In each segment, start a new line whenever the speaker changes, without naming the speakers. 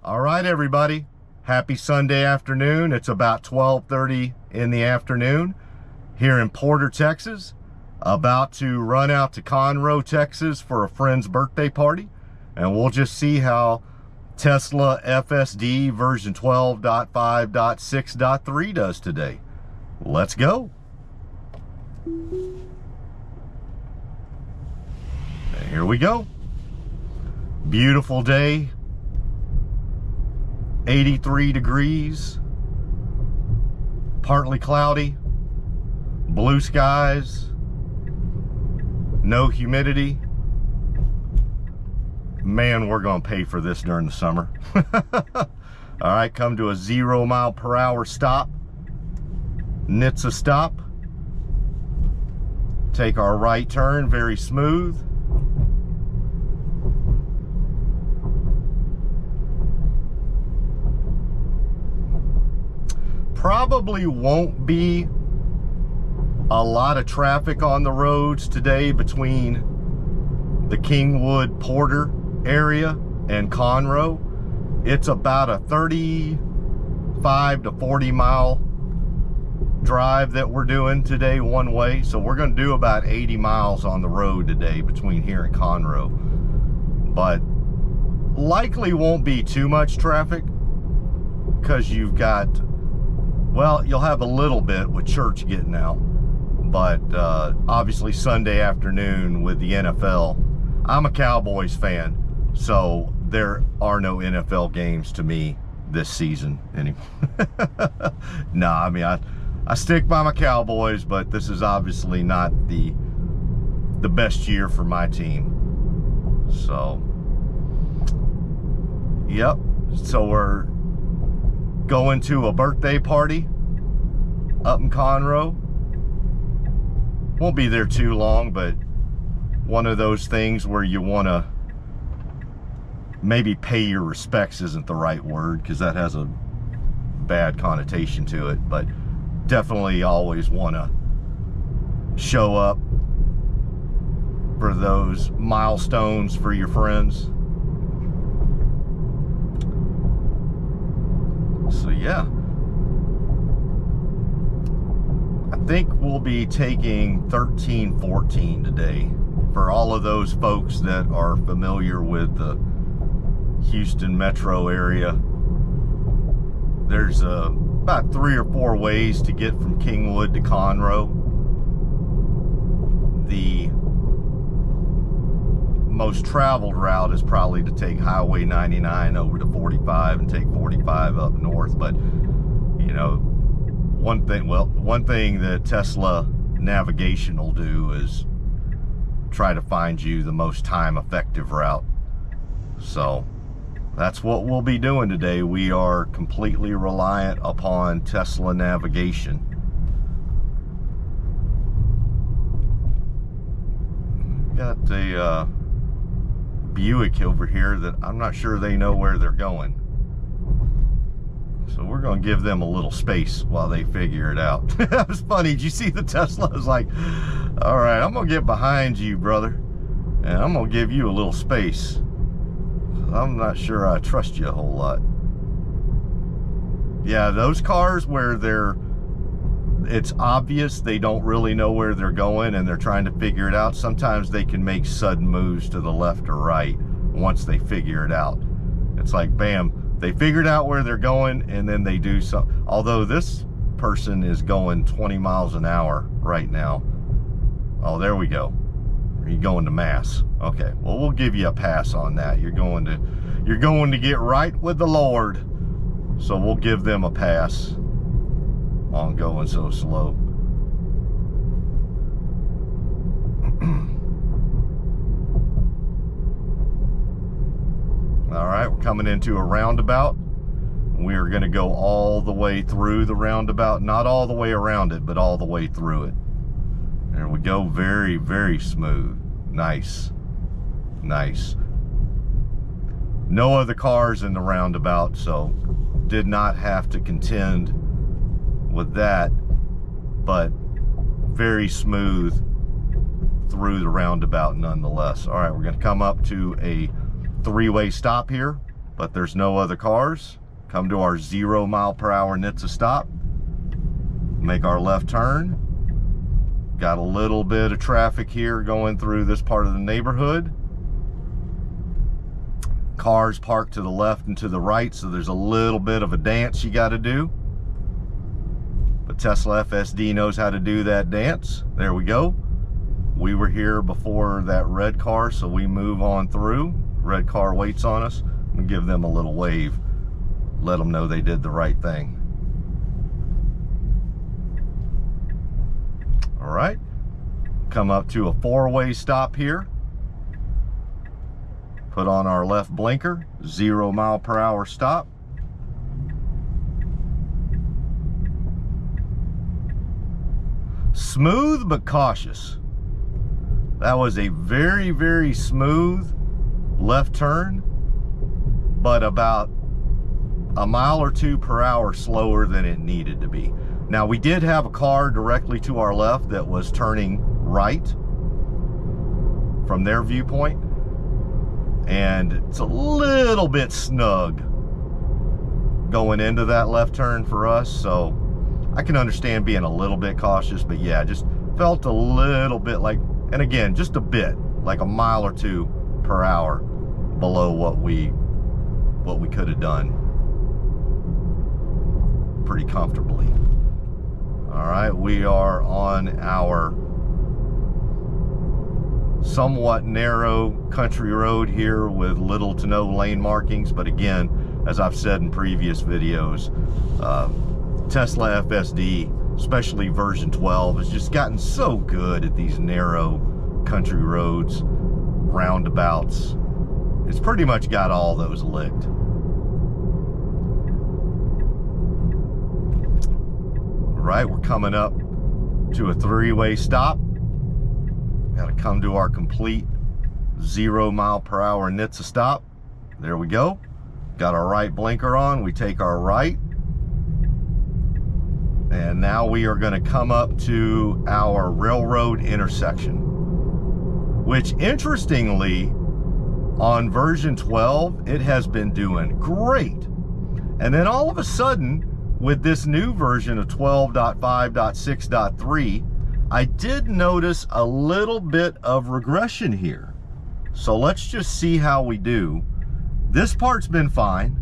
All right, everybody. Happy Sunday afternoon. It's about 12:30 in the afternoon here in Porter, Texas. About to run out to Conroe, Texas for a friend's birthday party. And we'll just see how Tesla FSD version 12.5.6.3 does today. Let's go. And here we go. Beautiful day. 83 degrees. Partly cloudy. Blue skies. No humidity. Man, we're gonna pay for this during the summer. All right, come to a 0 mph stop. NHTSA stop. Take our right turn, very smooth. Probably won't be a lot of traffic on the roads today between the Kingwood Porter area and Conroe. It's about a 35 to 40 mile drive that we're doing today one way. So we're going to do about 80 miles on the road today between here and Conroe. But likely won't be too much traffic because you've got, well, you'll have a little bit with church getting out. But obviously Sunday afternoon with the NFL, I'm a Cowboys fan, so there are no NFL games to me this season anymore. Nah, I mean, I stick by my Cowboys, but this is obviously not the best year for my team. So, yep. So we're going to a birthday party up in Conroe. Won't be there too long, but one of those things where you want to maybe pay your respects isn't the right word because that has a bad connotation to it, but definitely always want to show up for those milestones for your friends. So yeah, I think we'll be taking 1314 today. For all of those folks that are familiar with the Houston metro area, there's about 3 or 4 ways to get from Kingwood to Conroe. The most traveled route is probably to take Highway 99 over to 45 and take 45 up north. But you know, one thing that Tesla navigation will do is try to find you the most time-effective route. So that's what we'll be doing today. We are completely reliant upon Tesla navigation. Got a Buick over here that I'm not sure they know where they're going. So we're going to give them a little space while they figure it out. That was funny. Did you see the Tesla? I was like, all right, I'm going to get behind you, brother, and I'm going to give you a little space. I'm not sure I trust you a whole lot. Yeah, those cars where it's obvious they don't really know where they're going and they're trying to figure it out, sometimes they can make sudden moves to the left or right once they figure it out. It's like, bam, they figured out where they're going and then they do something. Although this person is going 20 miles an hour right now. Oh, there we go. Are you going to Mass? Okay, well, we'll give you a pass on that. You're going to get right with the Lord. So we'll give them a pass on going so slow. All right, we're coming into a roundabout. We are going to go all the way through the roundabout. Not all the way around it, but all the way through it. There we go. Very, very smooth. Nice. Nice. No other cars in the roundabout, so did not have to contend with that, but very smooth through the roundabout nonetheless. All right, we're going to come up to a 3-way stop here. but there's no other cars. Come to our 0 mile per hour NHTSA stop. Make our left turn. Got a little bit of traffic here going through this part of the neighborhood. Cars parked to the left and to the right, so there's a little bit of a dance you got to do. But Tesla FSD knows how to do that dance. There we go. We were here before that red car, so we move on through. Red car waits on us. I'm gonna give them a little wave. Let them know they did the right thing. All right. Come up to a 4-way stop here. Put on our left blinker, 0 mile per hour stop. Smooth but cautious. That was a very, very smooth left turn, but about a mile or 2 per hour slower than it needed to be. Now, we did have a car directly to our left that was turning right from their viewpoint, and it's a little bit snug going into that left turn for us, so I can understand being a little bit cautious, but yeah, just felt a little bit like, and again, just a bit, like a mile or 2 per hour below what we could have done pretty comfortably. All right, we are on our somewhat narrow country road here with little to no lane markings, but again, as I've said in previous videos, Tesla FSD, especially version 12, has just gotten so good at these narrow country roads, roundabouts. It's pretty much got all those licked. All right, we're coming up to a 3-way stop. Got to come to our complete 0 mile per hour NHTSA stop. There we go. Got our right blinker on. We take our right. And now we are going to come up to our railroad intersection, which interestingly, on version 12, it has been doing great. And then all of a sudden, with this new version of 12.5.6.3, I did notice a little bit of regression here. So let's just see how we do. This part's been fine.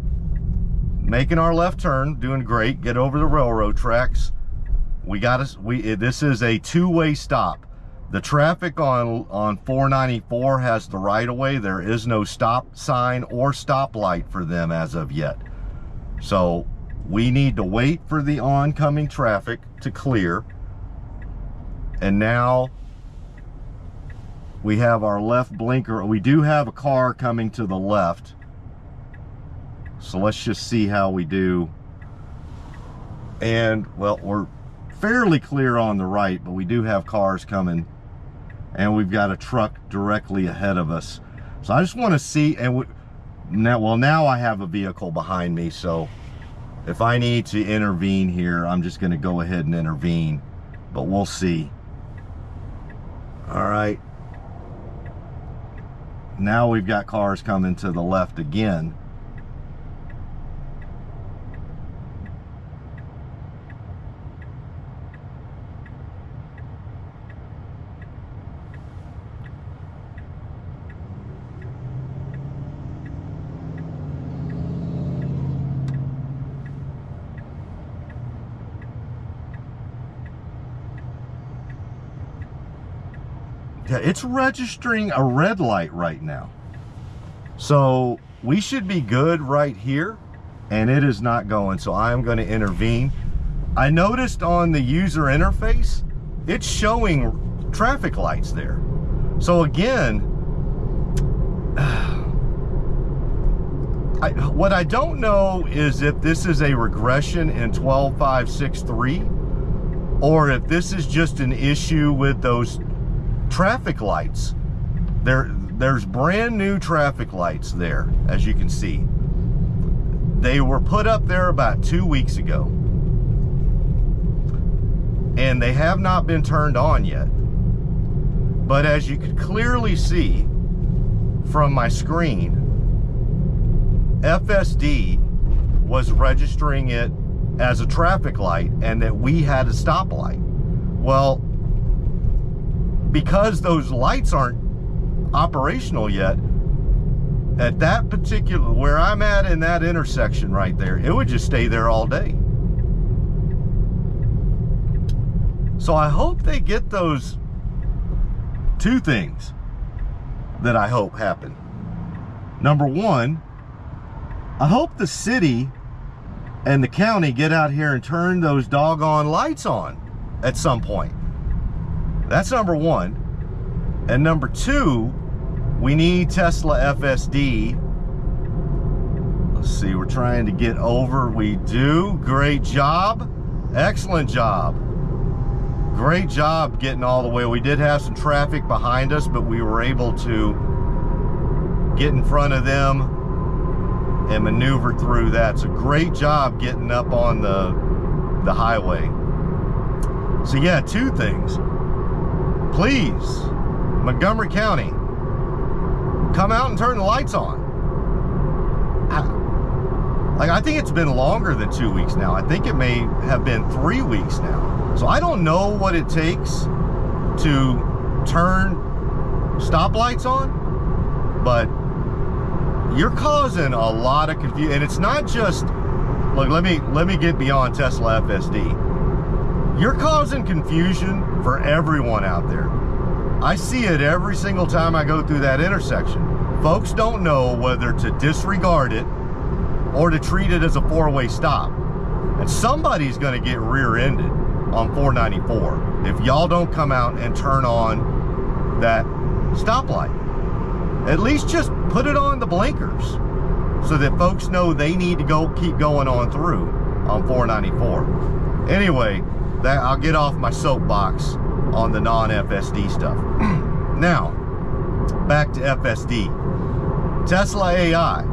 Making our left turn, doing great. Get over the railroad tracks. This is a 2-way stop. The traffic on 494 has the right of way. There is no stop sign or stoplight for them as of yet. So we need to wait for the oncoming traffic to clear. And now we have our left blinker. We do have a car coming to the left. So let's just see how we do. And well, we're fairly clear on the right, but we do have cars coming, and we've got a truck directly ahead of us. So I just want to see, and now I have a vehicle behind me, so if I need to intervene here, I'm just going to go ahead and intervene, but we'll see. All right. Now we've got cars coming to the left again. Yeah, it's registering a red light right now. So we should be good right here, and it is not going, so I am going to intervene. I noticed on the user interface, it's showing traffic lights there. So again, what I don't know is if this is a regression in 12.5.6.3, or if this is just an issue with those traffic lights. There's brand new traffic lights there, as you can see. They were put up there about 2 weeks ago, and they have not been turned on yet. But as you can clearly see from my screen, FSD was registering it as a traffic light and that we had a stoplight. Well, because those lights aren't operational yet, at that particular, where I'm at in that intersection right there, it would just stay there all day. So I hope they get those two things that I hope happen. Number one, I hope the city and the county get out here and turn those doggone lights on at some point. That's number one. And number two, we need Tesla FSD. Let's see, we're trying to get over. We do. Great job. Excellent job. Great job getting all the way. We did have some traffic behind us, but we were able to get in front of them and maneuver through that. So great job getting up on the highway. So yeah, two things. Please, Montgomery County, come out and turn the lights on. I think it's been longer than 2 weeks now. I think it may have been 3 weeks now. So I don't know what it takes to turn stoplights on, but you're causing a lot of confusion. And it's not just, look, let me get beyond Tesla FSD. You're causing confusion for everyone out there. I see it every single time I go through that intersection. Folks don't know whether to disregard it or to treat it as a four-way stop. And somebody's gonna get rear-ended on 494 if y'all don't come out and turn on that stoplight. At least just put it on the blinkers so that folks know they need to keep going on through on 494. Anyway, I'll get off my soapbox on the non-FSD stuff. Now, back to FSD. Tesla AI.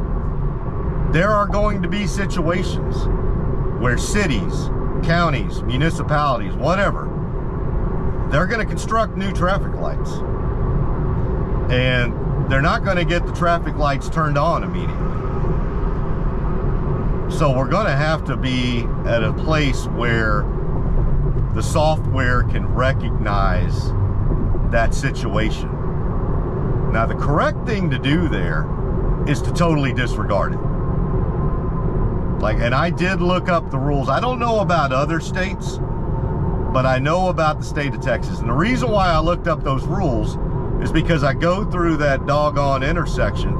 There are going to be situations where cities, counties, municipalities, whatever, they're going to construct new traffic lights. And they're not going to get the traffic lights turned on immediately. So we're going to have to be at a place where the software can recognize that situation. Now, the correct thing to do there is to totally disregard it. And I did look up the rules. I don't know about other states, but I know about the state of Texas. And the reason why I looked up those rules is because I go through that doggone intersection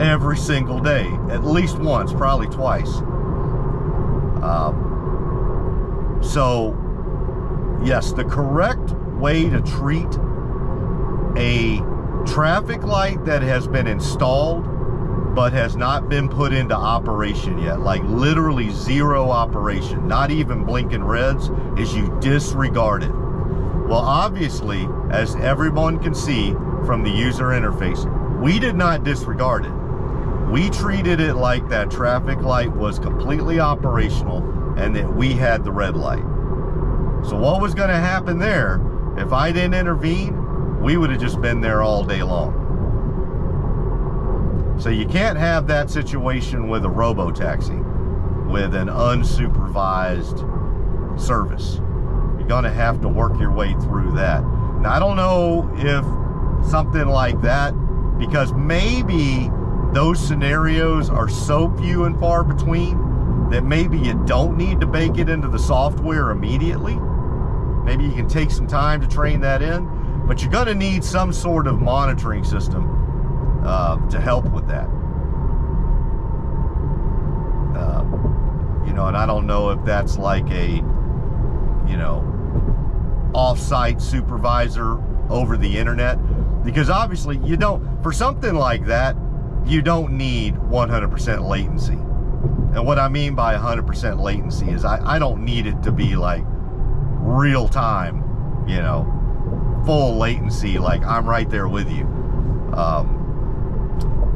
every single day, at least once, probably twice. So, yes, the correct way to treat a traffic light that has been installed but has not been put into operation yet, like literally zero operation, not even blinking reds, is you disregard it. Well, obviously, as everyone can see from the user interface, we did not disregard it. We treated it like that traffic light was completely operational and that we had the red light. So what was going to happen there, if I didn't intervene, we would have just been there all day long. So you can't have that situation with a robo-taxi, with an unsupervised service. You're gonna have to work your way through that. Now, I don't know if something like that, because maybe those scenarios are so few and far between that maybe you don't need to bake it into the software immediately. Maybe you can take some time to train that in, but you're gonna need some sort of monitoring system to help with that. And I don't know if that's like a, off-site supervisor over the internet, because obviously you don't, for something like that, you don't need 100% latency. And what I mean by 100% latency is I don't need it to be like real time, full latency, like I'm right there with you.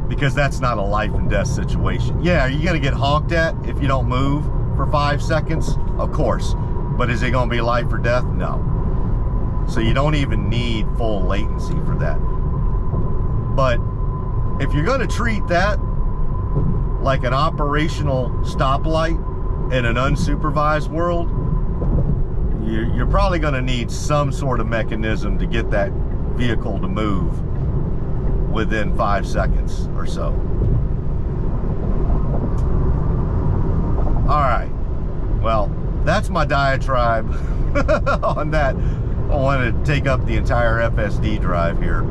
Because that's not a life and death situation. Yeah, are you gonna get honked at if you don't move for 5 seconds? Of course. But is it gonna be life or death? No. So you don't even need full latency for that. But if you're gonna treat that like an operational stoplight in an unsupervised world, you're probably going to need some sort of mechanism to get that vehicle to move within 5 seconds or so. All right, well, that's my diatribe on that. I want to take up the entire FSD drive here.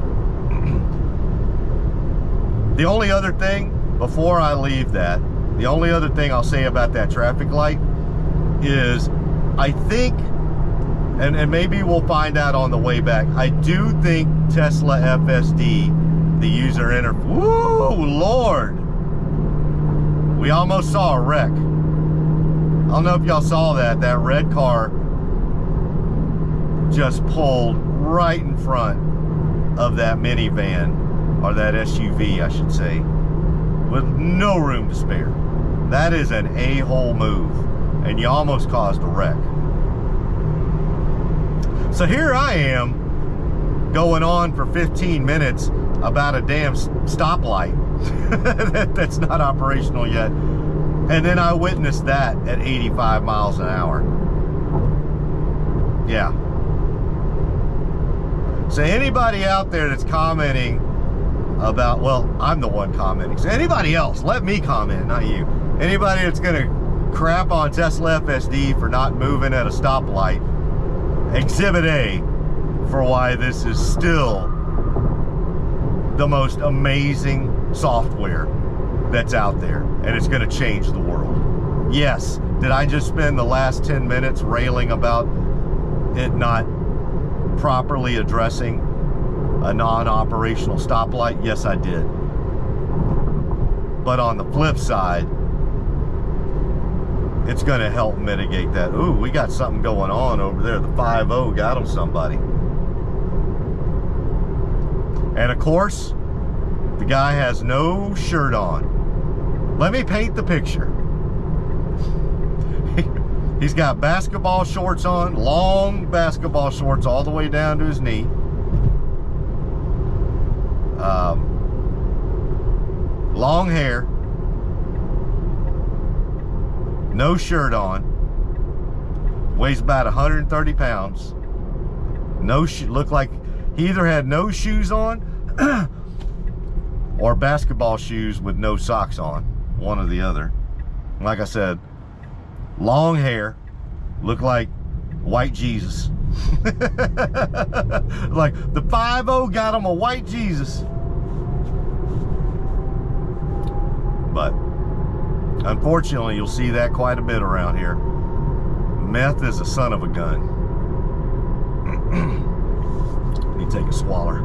The only other thing, before I leave that, the only other thing I'll say about that traffic light is, I think, and maybe we'll find out on the way back, I do think Tesla FSD, the user interface, woo, Lord, we almost saw a wreck. I don't know if y'all saw that. That red car just pulled right in front of that minivan, or that SUV, I should say, with no room to spare. That is an a-hole move, and you almost caused a wreck. So here I am going on for 15 minutes about a damn stoplight that's not operational yet. And then I witnessed that at 85 miles an hour. Yeah. So anybody out there that's commenting about, well, I'm the one commenting. So anybody else, let me comment, not you. Anybody that's gonna crap on Tesla FSD for not moving at a stoplight, Exhibit A for why this is still the most amazing software that's out there, and it's going to change the world. Yes, did I just spend the last 10 minutes railing about it not properly addressing a non-operational stoplight? Yes, I did. But on the flip side, it's going to help mitigate that. Ooh, we got something going on over there. The 5-0 got him somebody. And of course, the guy has no shirt on. Let me paint the picture. He's got basketball shorts on, long basketball shorts all the way down to his knee. Long hair. No shirt on. Weighs about 130 pounds. No looked like he either had no shoes on or basketball shoes with no socks on. One or the other. Like I said, long hair. Looked like white Jesus. Like the 5-0 got him a white Jesus. But unfortunately, you'll see that quite a bit around here. Meth is a son of a gun. Let me take a swaller.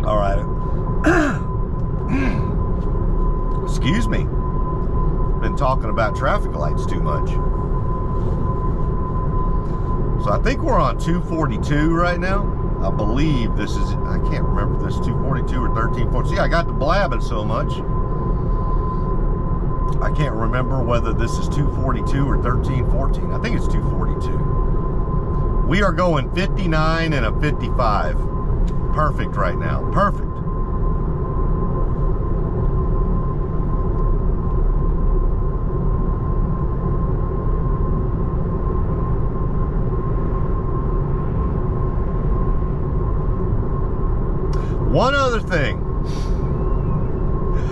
All right. Excuse me. Been talking about traffic lights too much. So I think we're on 242 right now. I believe this is, I can't remember if this is 242 or 1340. See, I got to blabbing so much. I can't remember whether this is 242 or 1314. I think it's 242. We are going 59 and a 55. Perfect right now. Perfect. One other thing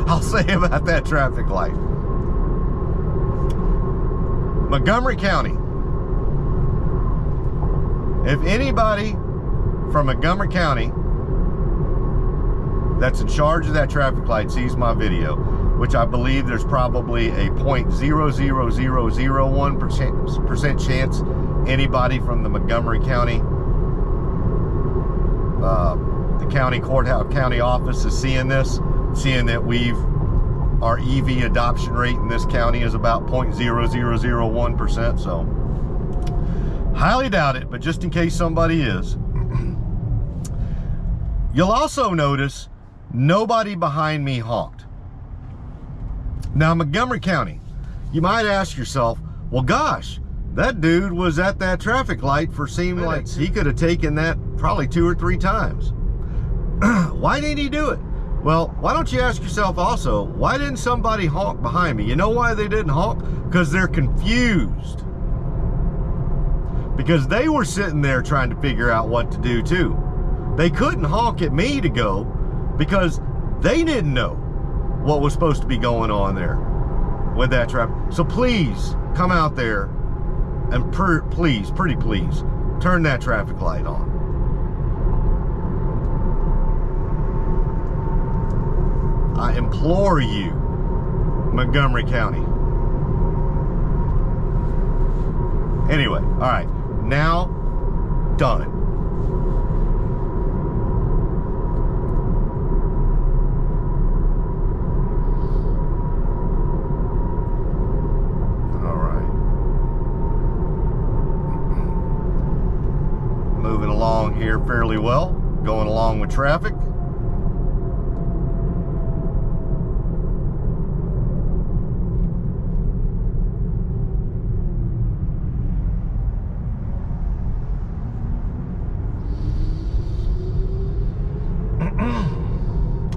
I'll say about that traffic light. Montgomery County. If anybody from Montgomery County that's in charge of that traffic light sees my video, which I believe there's probably a 0.00001% chance anybody from the Montgomery County county courthouse, county office is seeing this, seeing that our EV adoption rate in this county is about 0.0001%. So highly doubt it, but just in case somebody is. You'll also notice nobody behind me honked. Now, Montgomery County, you might ask yourself, well, gosh, that dude was at that traffic light for seemed like he could have taken that probably 2 or 3 times. Why didn't he do it? Well, why don't you ask yourself also, why didn't somebody honk behind me? You know why they didn't honk? Because they're confused. Because they were sitting there trying to figure out what to do too. They couldn't honk at me to go because they didn't know what was supposed to be going on there with that traffic. So please come out there and please, pretty please, turn that traffic light on. I implore you, Montgomery County. Anyway, all right, now done. All right. Moving along here fairly well, going along with traffic.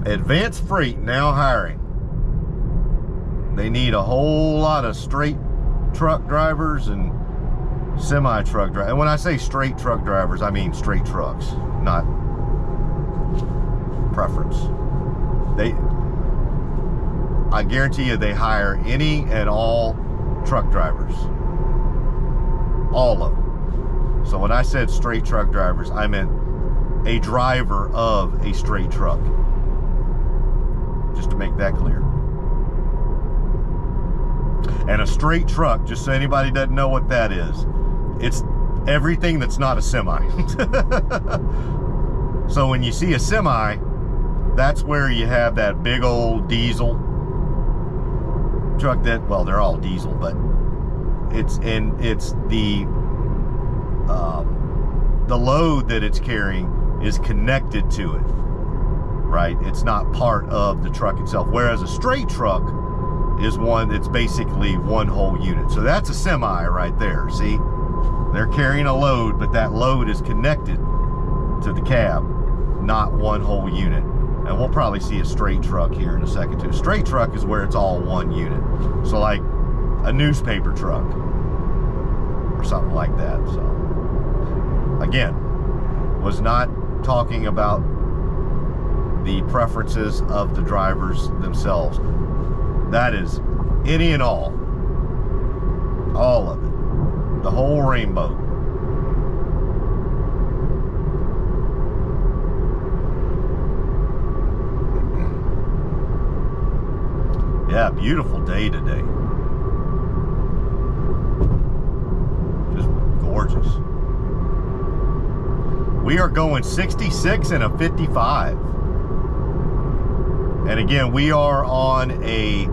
Advanced Freight now hiring. They need a whole lot of straight truck drivers and semi-truck drivers. And when I say straight truck drivers, I mean straight trucks, not preference. I guarantee you they hire any and all truck drivers. All of them. So when I said straight truck drivers, I meant a driver of a straight truck. Just to make that clear. And a straight truck, just so anybody doesn't know what that is, it's everything that's not a semi. So when you see a semi, that's where you have that big old diesel truck that, well, they're all diesel, but it's the load that it's carrying is connected to it. Right? It's not part of the truck itself. Whereas a straight truck is one that's basically one whole unit. So that's a semi right there. See? They're carrying a load, but that load is connected to the cab, not one whole unit. And we'll probably see a straight truck here in a second too. Straight truck is where it's all one unit. So like a newspaper truck or something like that. So again, was not talking about the preferences of the drivers themselves. That is any and all of it, the whole rainbow. Yeah, beautiful day today. Just gorgeous. We are going 66 and a 55. And again, we are on a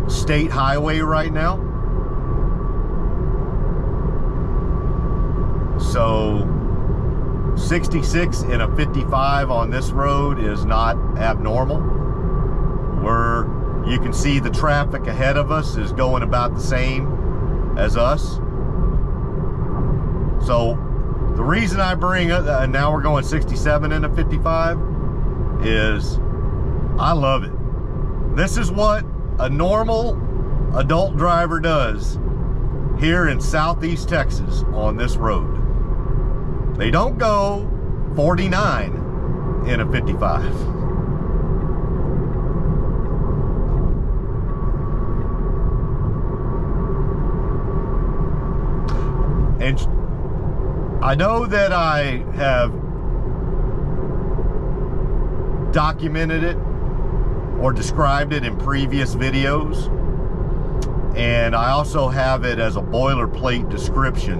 state highway right now. So 66 and a 55 on this road is not abnormal. You can see the traffic ahead of us is going about the same as us. So the reason I bring it, now we're going 67 and a 55, is I love it. This is what a normal adult driver does here in Southeast Texas on this road. They don't go 49 in a 55. And I know that I have documented it or described it in previous videos, and I also have it as a boilerplate description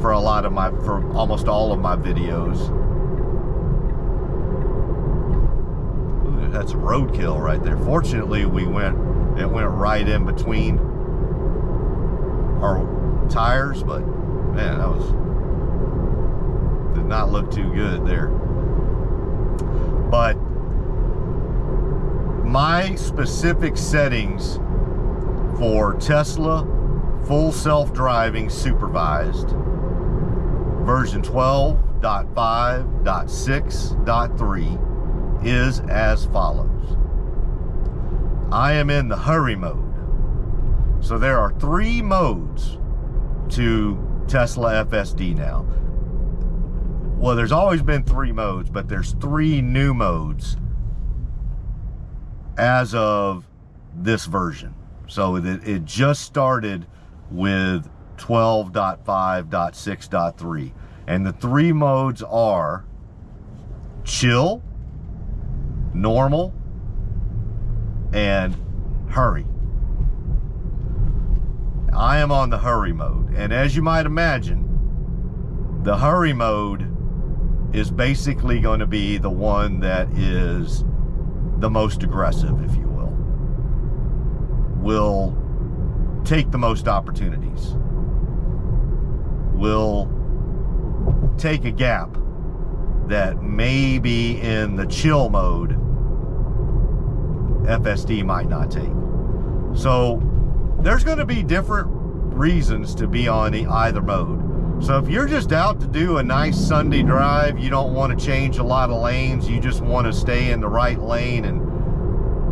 for almost all of my videos. Ooh, that's roadkill right there. Fortunately, it went right in between our tires, but man, did not look too good there. But my specific settings for Tesla full self-driving supervised version 12.5.6.3 is as follows. I am in the hurry mode. So there are 3 modes to Tesla FSD now. Well, there's always been 3 modes, but there's 3 new modes as of this version. So it just started with 12.5.6.3. And the 3 modes are chill, normal, and hurry. I am on the hurry mode, and as you might imagine, the hurry mode is basically going to be the one that is the most aggressive, if you will take the most opportunities, will take a gap that maybe in the chill mode FSD might not take. So there's going to be different reasons to be on either mode. So if you're just out to do a nice Sunday drive, you don't want to change a lot of lanes, you just want to stay in the right lane and,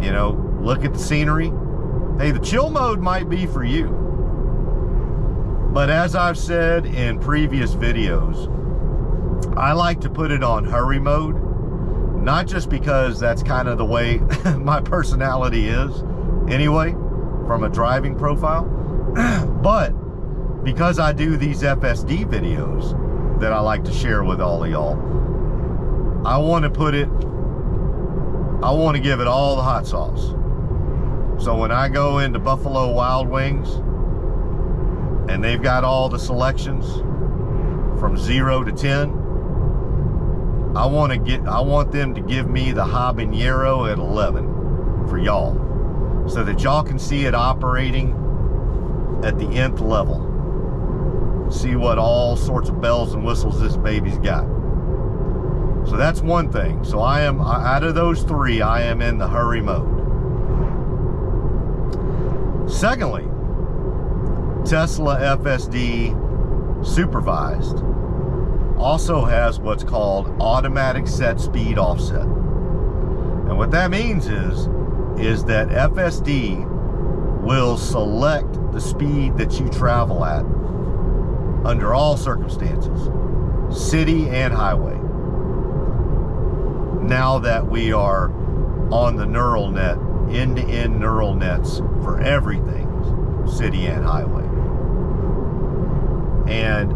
you know, look at the scenery, hey, the chill mode might be for you. But as I've said in previous videos, I like to put it on hurry mode, not just because that's kind of the way my personality is anyway, from a driving profile, but because I do these FSD videos that I like to share with all of y'all, I want to give it all the hot sauce. So when I go into Buffalo Wild Wings and they've got all the selections from 0 to 10, I want them to give me the habanero at 11 for y'all, so that y'all can see it operating at the nth level. See what all sorts of bells and whistles this baby's got. So that's one thing. So I am, out of those 3, I am in the hurry mode. Secondly, Tesla FSD Supervised also has what's called automatic set speed offset. And what that means is that FSD will select the speed that you travel at under all circumstances, city and highway. Now that we are on the neural net, end-to-end neural nets for everything, city and highway. And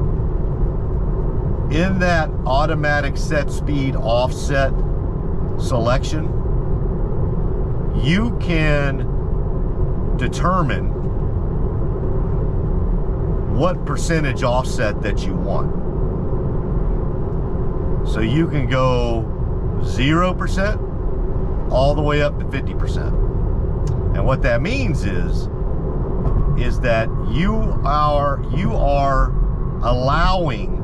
in that automatic set speed offset selection, you can determine what percentage offset that you want. So you can go 0% all the way up to 50%. And what that means is that you are allowing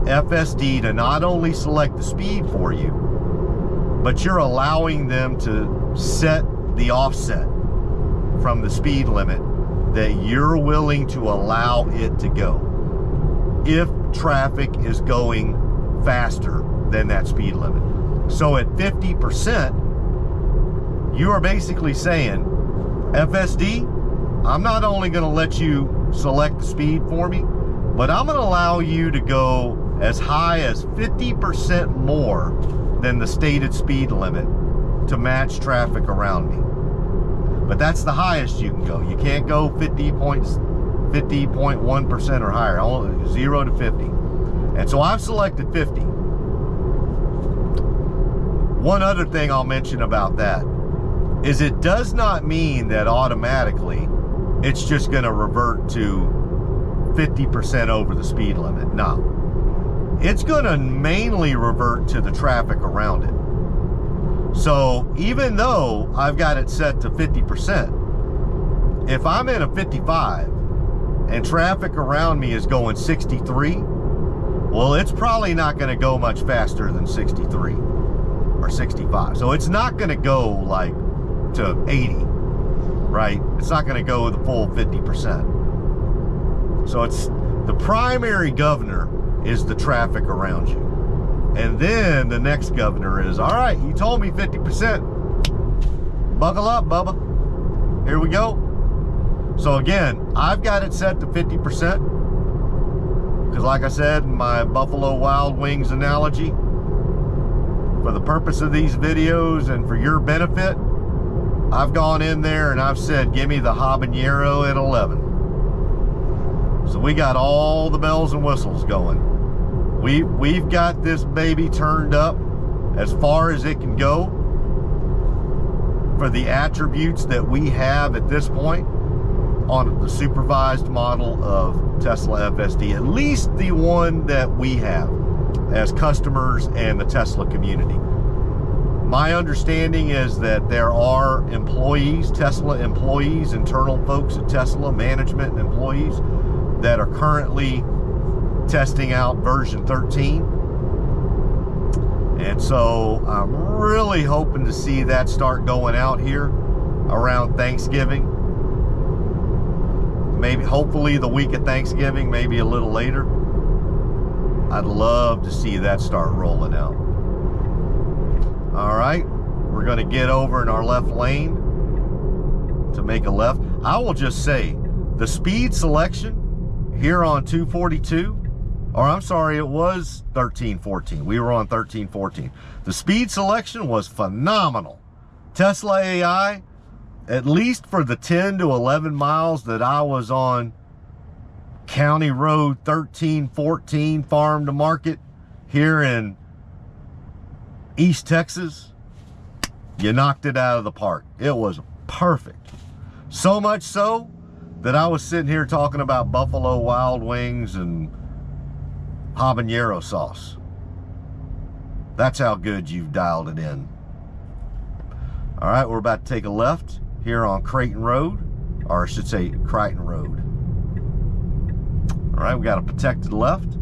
FSD to not only select the speed for you, but you're allowing them to set the offset from the speed limit that you're willing to allow it to go if traffic is going faster than that speed limit. So at 50%, you are basically saying, FSD, I'm not only going to let you select the speed for me, but I'm going to allow you to go as high as 50% more than the stated speed limit to match traffic around me. But that's the highest you can go. You can't go 50.1% or higher, only 0 to 50. And so I've selected 50. One other thing I'll mention about that is it does not mean that automatically it's just going to revert to 50% over the speed limit. No. It's going to mainly revert to the traffic around it. So even though I've got it set to 50%, if I'm in a 55 and traffic around me is going 63, well, it's probably not going to go much faster than 63 or 65. So it's not going to go like to 80, right? it's not going to go the full 50%. So it's the primary governor is the traffic around you. And then the next governor is, all right, you told me 50%. Buckle up, Bubba. Here we go. So again, I've got it set to 50%. Because like I said, in my Buffalo Wild Wings analogy, for the purpose of these videos and for your benefit, I've gone in there and I've said, give me the habanero at 11. So we got all the bells and whistles going. We've got this baby turned up as far as it can go for the attributes that we have at this point on the supervised model of Tesla FSD, at least the one that we have as customers and the Tesla community. My understanding is that there are employees, Tesla employees, internal folks at Tesla, management employees, that are currently testing out version 13. And so I'm really hoping to see that start going out here around Thanksgiving. Maybe, hopefully the week of Thanksgiving, maybe a little later. I'd love to see that start rolling out. All right, we're gonna get over in our left lane to make a left. I will just say, the speed selection here on 242, or I'm sorry, it was 1314. We were on 1314. The speed selection was phenomenal. Tesla AI, at least for the 10 to 11 miles that I was on County Road 1314, farm to market here in East Texas, you knocked it out of the park. It was perfect. So much so that I was sitting here talking about Buffalo Wild Wings and habanero sauce. That's how good you've dialed it in. All right, we're about to take a left here on Creighton Road, or I should say Crichton Road. All right, we got a protected left.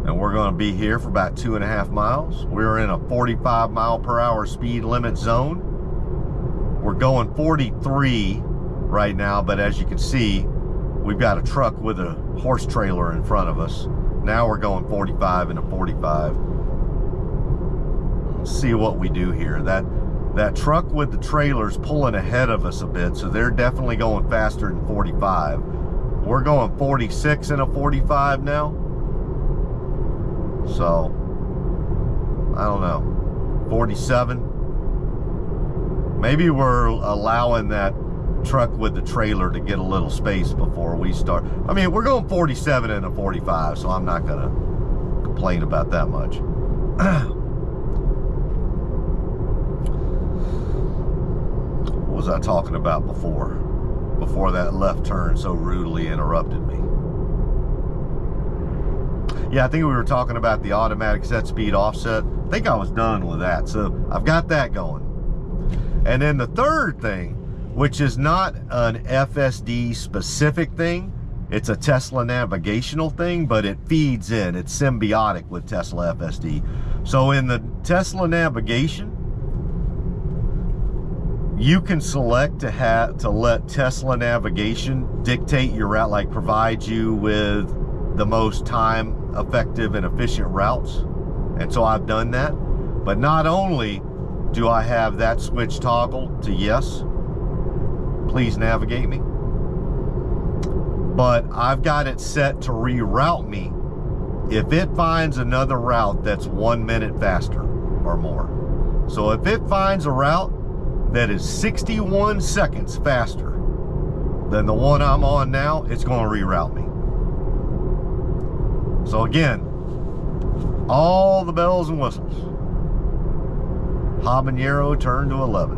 And we're going to be here for about 2.5 miles. We're in a 45-mile-per-hour speed limit zone. We're going 43 right now, but as you can see, we've got a truck with a horse trailer in front of us. Now we're going 45 into 45. Let's see what we do here. That truck with the trailer's pulling ahead of us a bit, so they're definitely going faster than 45. We're going 46 into 45 now. So, I don't know, 47. Maybe we're allowing that truck with the trailer to get a little space before we start. I mean, we're going 47 into 45, so I'm not going to complain about that much. What was I talking about before that left turn so rudely interrupted me? Yeah, I think we were talking about the automatic set speed offset. I think I was done with that. So I've got that going. And then the third thing, which is not an FSD specific thing, it's a Tesla navigational thing, but it feeds in, it's symbiotic with Tesla FSD. So in the Tesla navigation, you can select to let Tesla navigation dictate your route, like provide you with the most time effective and efficient routes. And so I've done that. But not only do I have that switch toggled to yes, please navigate me, but I've got it set to reroute me if it finds another route that's 1 minute faster or more. So if it finds a route that is 61 seconds faster than the one I'm on now, it's going to reroute me. So again, all the bells and whistles. Habanero turned to 11.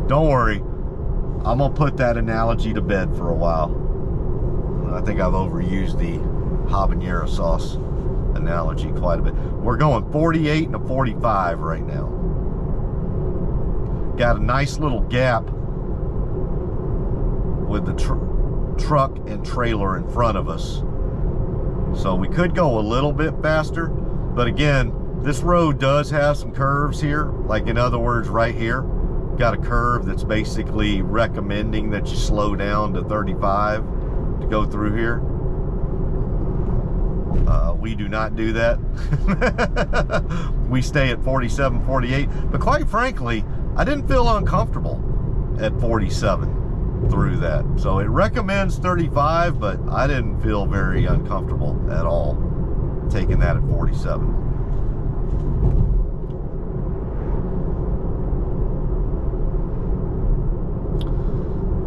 Don't worry, I'm gonna put that analogy to bed for a while. I think I've overused the habanero sauce analogy quite a bit. We're going 48 and a 45 right now. Got a nice little gap with the truck and trailer in front of us. So we could go a little bit faster, but again, This road does have some curves here. Like, in other words, right here, got a curve that's basically recommending that you slow down to 35 to go through here. We do not do that. We stay at 47, 48. But quite frankly, I didn't feel uncomfortable at 47 through that. So it recommends 35, but I didn't feel very uncomfortable at all taking that at 47.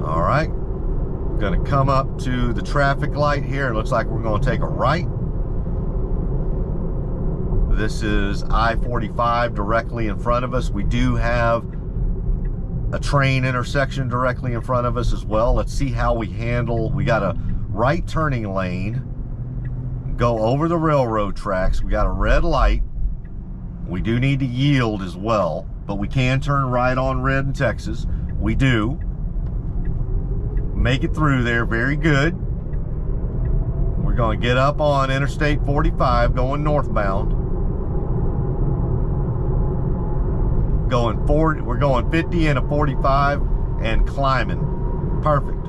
All right, gonna come up to the traffic light here. It looks like we're gonna take a right. This is I-45 directly in front of us. We do have a train intersection directly in front of us as well. Let's see how we handle. We got a right turning lane, go over the railroad tracks. We got a red light. We do need to yield as well, but we can turn right on red in Texas. We do. Make it through there, very good. We're going to get up on Interstate 45 going northbound. Going 40, we're going 50 into 45 and climbing. Perfect.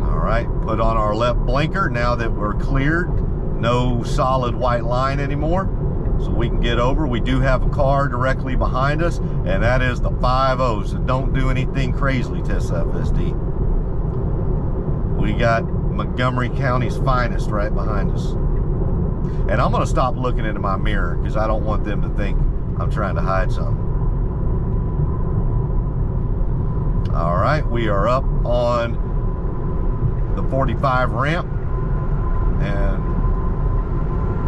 All right, put on our left blinker now that we're cleared. No solid white line anymore, so we can get over. We do have a car directly behind us, and that is the 5.0, so don't do anything crazily, Tesla FSD. We got Montgomery County's finest right behind us. And I'm gonna stop looking into my mirror because I don't want them to think I'm trying to hide something. All right, we are up on the 45 ramp, and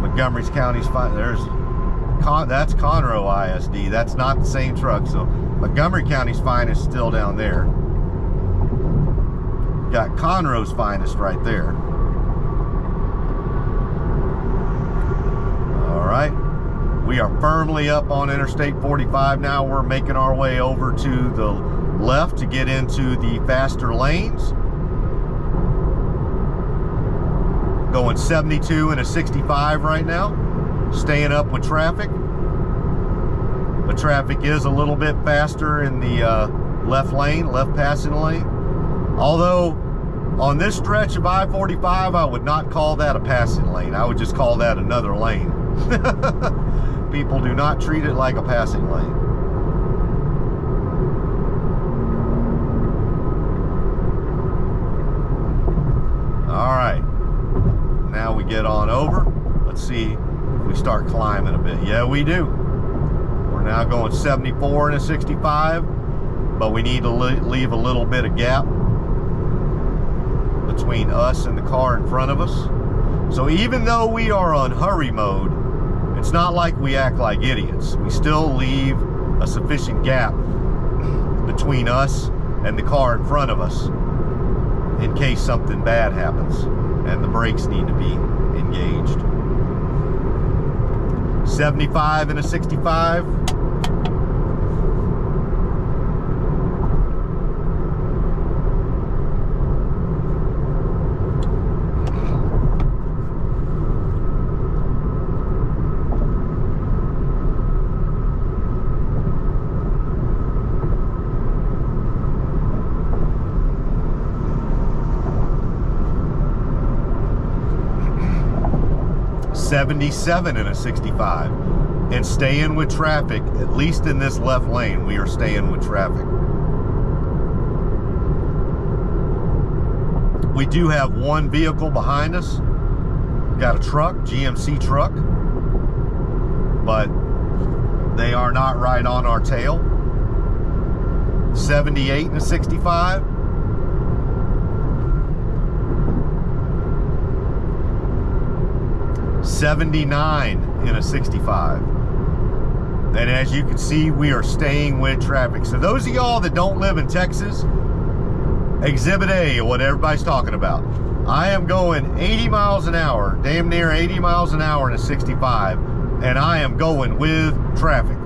Montgomery County's fine. That's Conroe ISD. That's not the same truck. So Montgomery County's finest still down there. Got Conroe's finest right there. All right, we are firmly up on Interstate 45 now. We're making our way over to the left to get into the faster lanes. Going 72 and a 65 right now. Staying up with traffic. The traffic is a little bit faster in the left lane, left passing lane. Although, on this stretch of I-45, I would not call that a passing lane. I would just call that another lane. People do not treat it like a passing lane. All right, now we get on over. Let's see if we start climbing a bit. Yeah, we do. We're now going 74 and a 65, but we need to leave a little bit of gap between us and the car in front of us. So even though we are on hurry mode, it's not like we act like idiots. We still leave a sufficient gap between us and the car in front of us in case something bad happens and the brakes need to be engaged. 75 and a 65. .77 and a 65, and staying with traffic. At least in this left lane, we are staying with traffic. We do have one vehicle behind us. Got a truck, GMC truck, but they are not right on our tail. 78 and a 65. .79 in a 65. And as you can see, we are staying with traffic. So those of y'all that don't live in Texas, Exhibit A, what everybody's talking about. I am going 80 miles an hour, damn near 80 miles an hour in a 65, and I am going with traffic.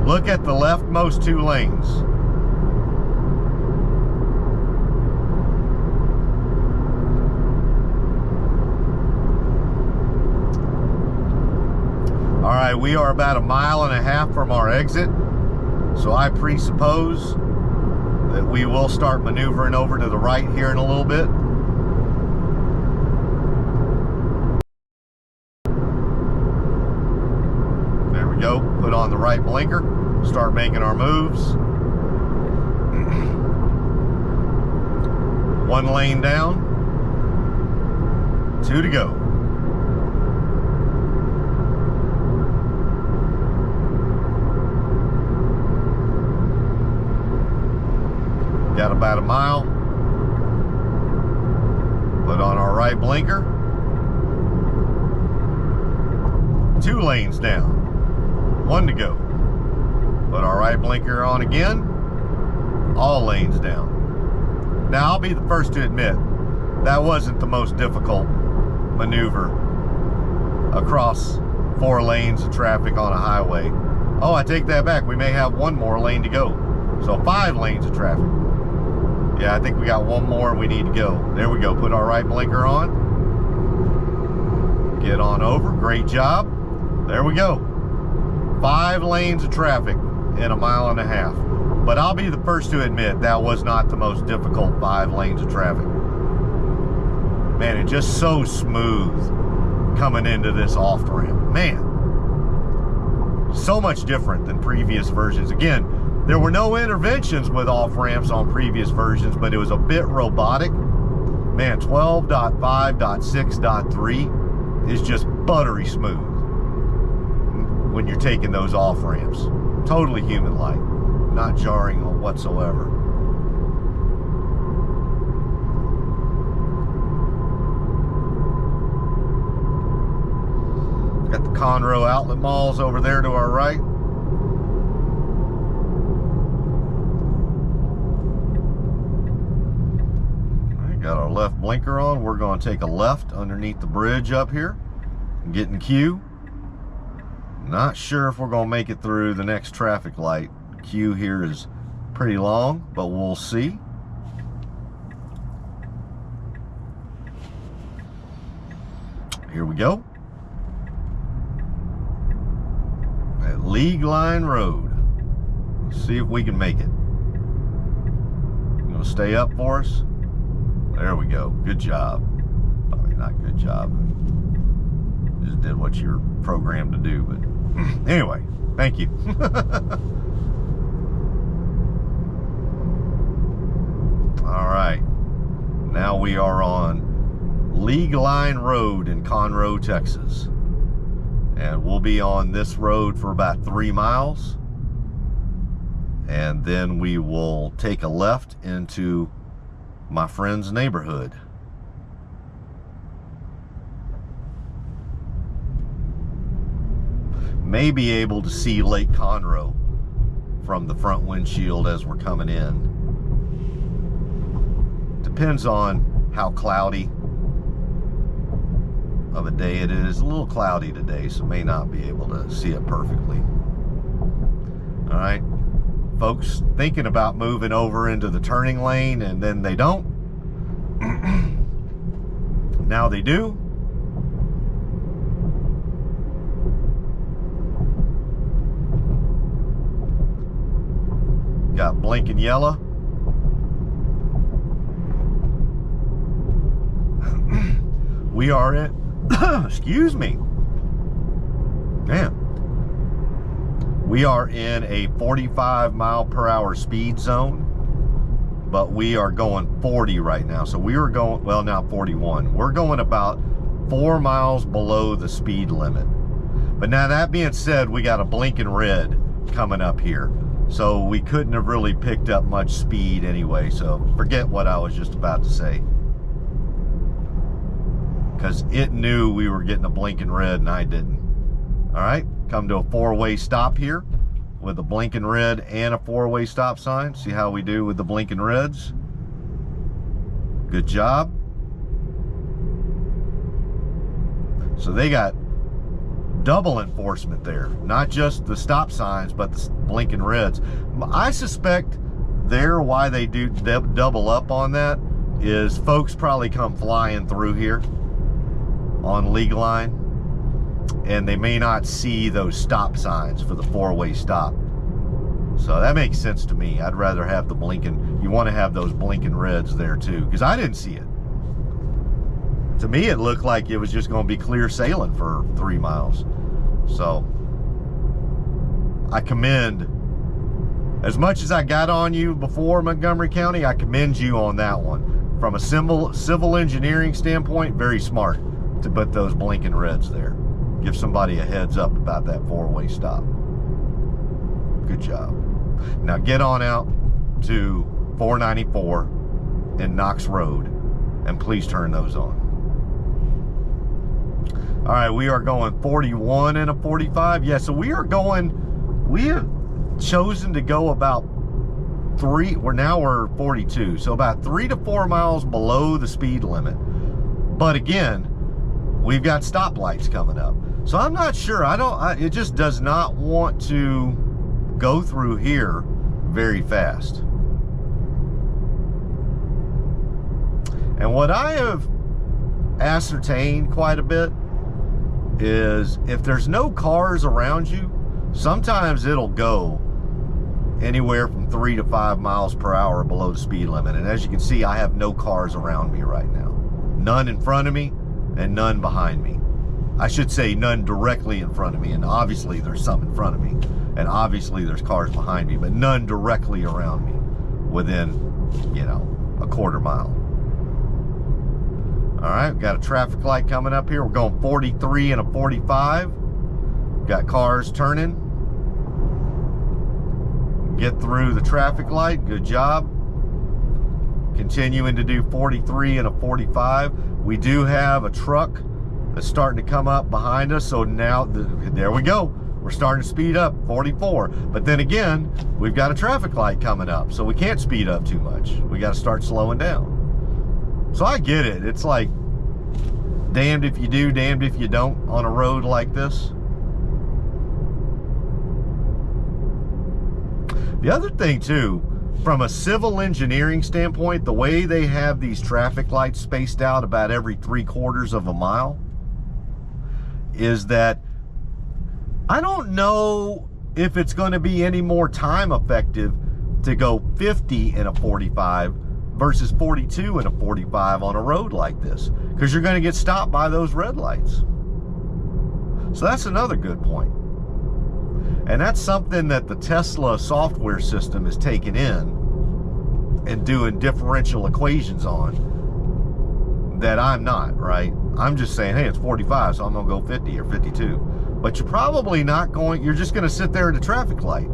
Look at the leftmost 2 lanes. All right, we are about 1.5 miles from our exit, so I presuppose that we will start maneuvering over to the right here in a little bit. There we go. Put on the right blinker, start making our moves. 1 lane down, 2 to go. Got about 1 mile. Put on our right blinker. 2 lanes down. 1 to go. Put our right blinker on again. All lanes down. Now, I'll be the first to admit, that wasn't the most difficult maneuver across 4 lanes of traffic on a highway. Oh, I take that back. We may have 1 more lane to go. So 5 lanes of traffic. Yeah, I think we got 1 more and we need to go. There we go. Put our right blinker on. Get on over. Great job. There we go. 5 lanes of traffic in 1.5 miles. But I'll be the first to admit that was not the most difficult 5 lanes of traffic. Man, it's just so smooth coming into this off-ramp. Man, so much different than previous versions. Again, there were no interventions with off-ramps on previous versions, but it was a bit robotic. Man, 12.5.6.3 is just buttery smooth when you're taking those off-ramps. Totally human-like, not jarring whatsoever. Got the Conroe outlet malls over there to our right. Got our left blinker on. We're going to take a left underneath the bridge up here and get in queue. Not sure if we're going to make it through the next traffic light. Queue here is pretty long, but we'll see. Here we go. At League Line Road. Let's see if we can make it. You gonna stay up for us? There we go. Good job. I mean, not good job. Just did what you're programmed to do. But anyway, thank you. All right. Now we are on League Line Road in Conroe, Texas. And we'll be on this road for about 3 miles. And then we will take a left into my friend's neighborhood. May be able to see Lake Conroe from the front windshield as we're coming in. Depends on how cloudy of a day it is. A little cloudy today, so may not be able to see it perfectly. All right. Folks thinking about moving over into the turning lane and then they don't. Now they do. Got blinking yellow. We are at, excuse me. Man. We are in a 45-mile-per-hour speed zone, but we are going 40 right now. So we were going, well, now 41. We're going about 4 miles below the speed limit. But now that being said, we got a blinking red coming up here. So we couldn't have really picked up much speed anyway. So forget what I was just about to say. Because it knew we were getting a blinking red and I didn't. All right. Come to a 4-way stop here with a blinking red and a 4-way stop sign. See how we do with the blinking reds? Good job. So they got double enforcement there. Not just the stop signs, but the blinking reds. I suspect there, why they do double up on that, is folks probably come flying through here on league line, and they may not see those stop signs for the four-way stop. So that makes sense to me. I'd rather have the blinking, you want to have those blinking reds there too, because I didn't see it. To me, it looked like it was just going to be clear sailing for 3 miles. So I commend, as much as I got on you before, Montgomery County, I commend you on that one. From a civil engineering standpoint, very smart to put those blinking reds there. Give somebody a heads up about that four-way stop. Good job. Now get on out to 494 and Knox Road, and please turn those on. All right, we are going 41 and a 45. Yeah, so we have chosen to go about we're 42, so about 3 to 4 miles below the speed limit. But again, we've got stoplights coming up. So I'm not sure, it just does not want to go through here very fast. And what I have ascertained quite a bit is if there's no cars around you, sometimes it'll go anywhere from 3 to 5 miles per hour below the speed limit. And as you can see, I have no cars around me right now. None in front of me and none behind me. I should say none directly in front of me, and obviously there's some in front of me, and obviously there's cars behind me, but none directly around me within, you know, a quarter mile. All right, we've got a traffic light coming up here. We're going 43 and a 45. Got cars turning. Get through the traffic light, good job. Continuing to do 43 and a 45. We do have a truck that's starting to come up behind us, so now, there we go. We're starting to speed up, 44. But then again, we've got a traffic light coming up, so we can't speed up too much. We got to start slowing down. So I get it. It's like, damned if you do, damned if you don't on a road like this. The other thing too, from a civil engineering standpoint, the way they have these traffic lights spaced out about every 3/4 of a mile is that I don't know if it's going to be any more time effective to go 50 in a 45 versus 42 in a 45 on a road like this, because you're going to get stopped by those red lights. So that's another good point. And that's something that the Tesla software system is taking in and doing differential equations on that I'm not, right? I'm just saying, hey, it's 45, so I'm going to go 50 or 52. But you're probably not going, you're just going to sit there at a traffic light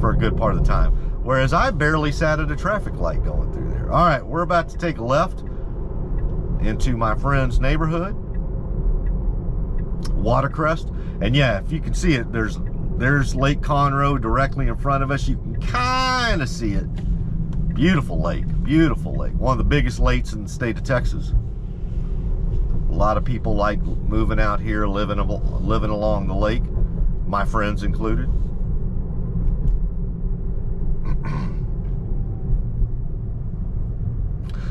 for a good part of the time. Whereas I barely sat at a traffic light going through there. All right, we're about to take a left into my friend's neighborhood, Watercrest. And yeah, if you can see it, there's Lake Conroe directly in front of us. You can kind of see it. Beautiful lake, beautiful lake. One of the biggest lakes in the state of Texas. A lot of people like moving out here, living along the lake, my friends included.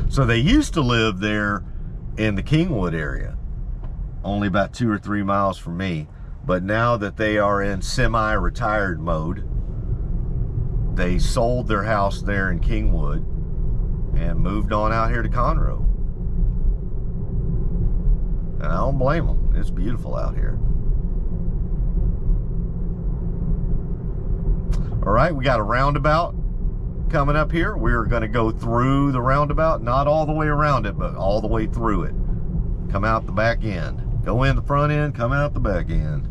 So they used to live there in the Kingwood area, only about 2 or 3 miles from me. But now that they are in semi-retired mode, they sold their house there in Kingwood and moved on out here to Conroe. And I don't blame them. It's beautiful out here. All right, we got a roundabout coming up here. We're going to go through the roundabout, not all the way around it, but all the way through it. Come out the back end. Go in the front end, come out the back end.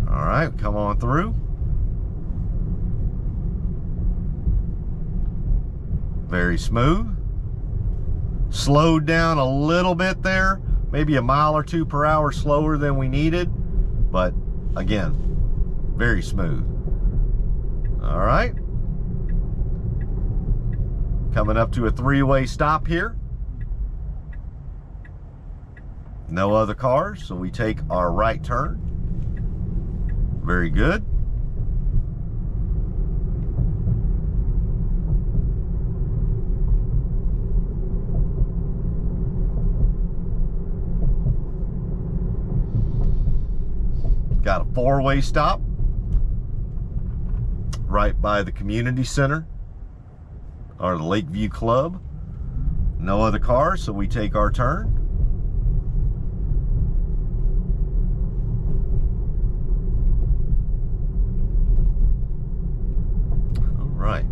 All right, come on through. Very smooth. Slowed down a little bit there, maybe a mile or 2 per hour slower than we needed, but again, very smooth. All right. Coming up to a 3-way stop here. No other cars, so we take our right turn. Very good. Got a four-way stop right by the community center or the Lakeview Club. No other cars, so we take our turn. All right.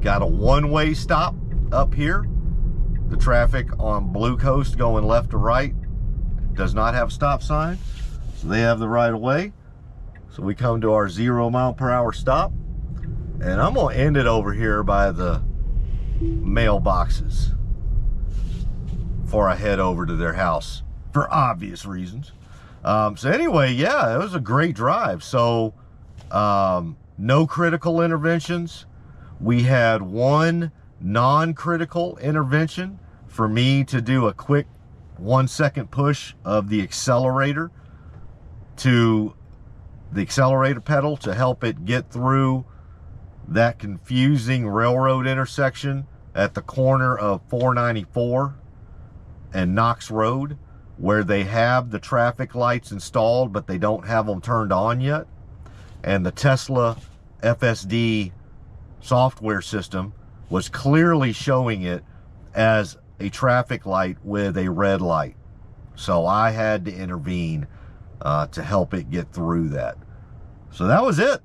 Got a one-way stop up here. The traffic on Blue Coast going left to right does not have a stop sign, so they have the right of way. So we come to our 0 mile per hour stop, and I'm gonna end it over here by the mailboxes before I head over to their house for obvious reasons. So anyway, yeah, it was a great drive. So no critical interventions. We had one non-critical intervention for me to do a quick 1 second push of the accelerator to the accelerator pedal to help it get through that confusing railroad intersection at the corner of 494 and Knox Road, where they have the traffic lights installed but they don't have them turned on yet, and the Tesla FSD software system was clearly showing it as a traffic light with a red light. So I had to intervene to help it get through that. So that was it.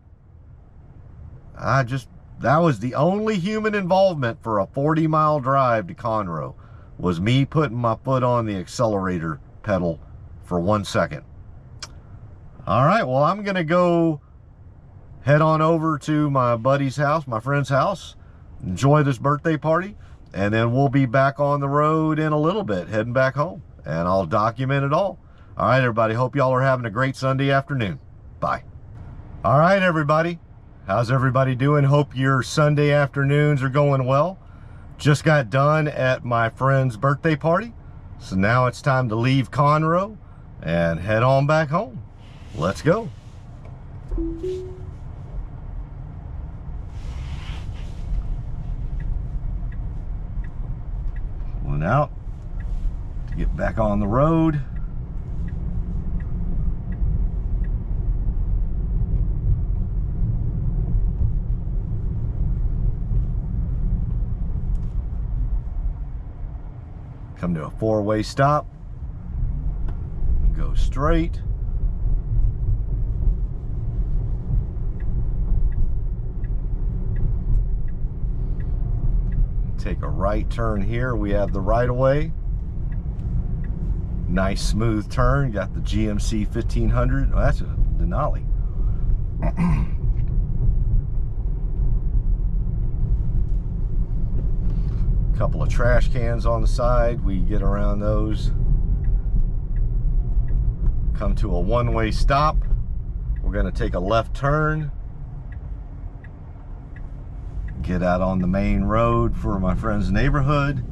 That was the only human involvement for a 40-mile drive to Conroe, was me putting my foot on the accelerator pedal for 1 second. All right, well, I'm gonna go head on over to my buddy's house, my friend's house, enjoy this birthday party, and then we'll be back on the road in a little bit, heading back home, and I'll document it all. All right, everybody, hope y'all are having a great Sunday afternoon. Bye. All right, everybody, how's everybody doing? Hope your Sunday afternoons are going well. Just got done at my friend's birthday party, so now it's time to leave Conroe and head on back home. Let's go. Pulling out to get back on the road. Come to a four-way stop. Go straight. Take a right turn here. We have the right of way. Nice smooth turn. Got the GMC 1500. Oh, that's a Denali. Couple of trash cans on the side. We get around those. Come to a one-way stop. We're going to take a left turn. Get out on the main road for my friend's neighborhood.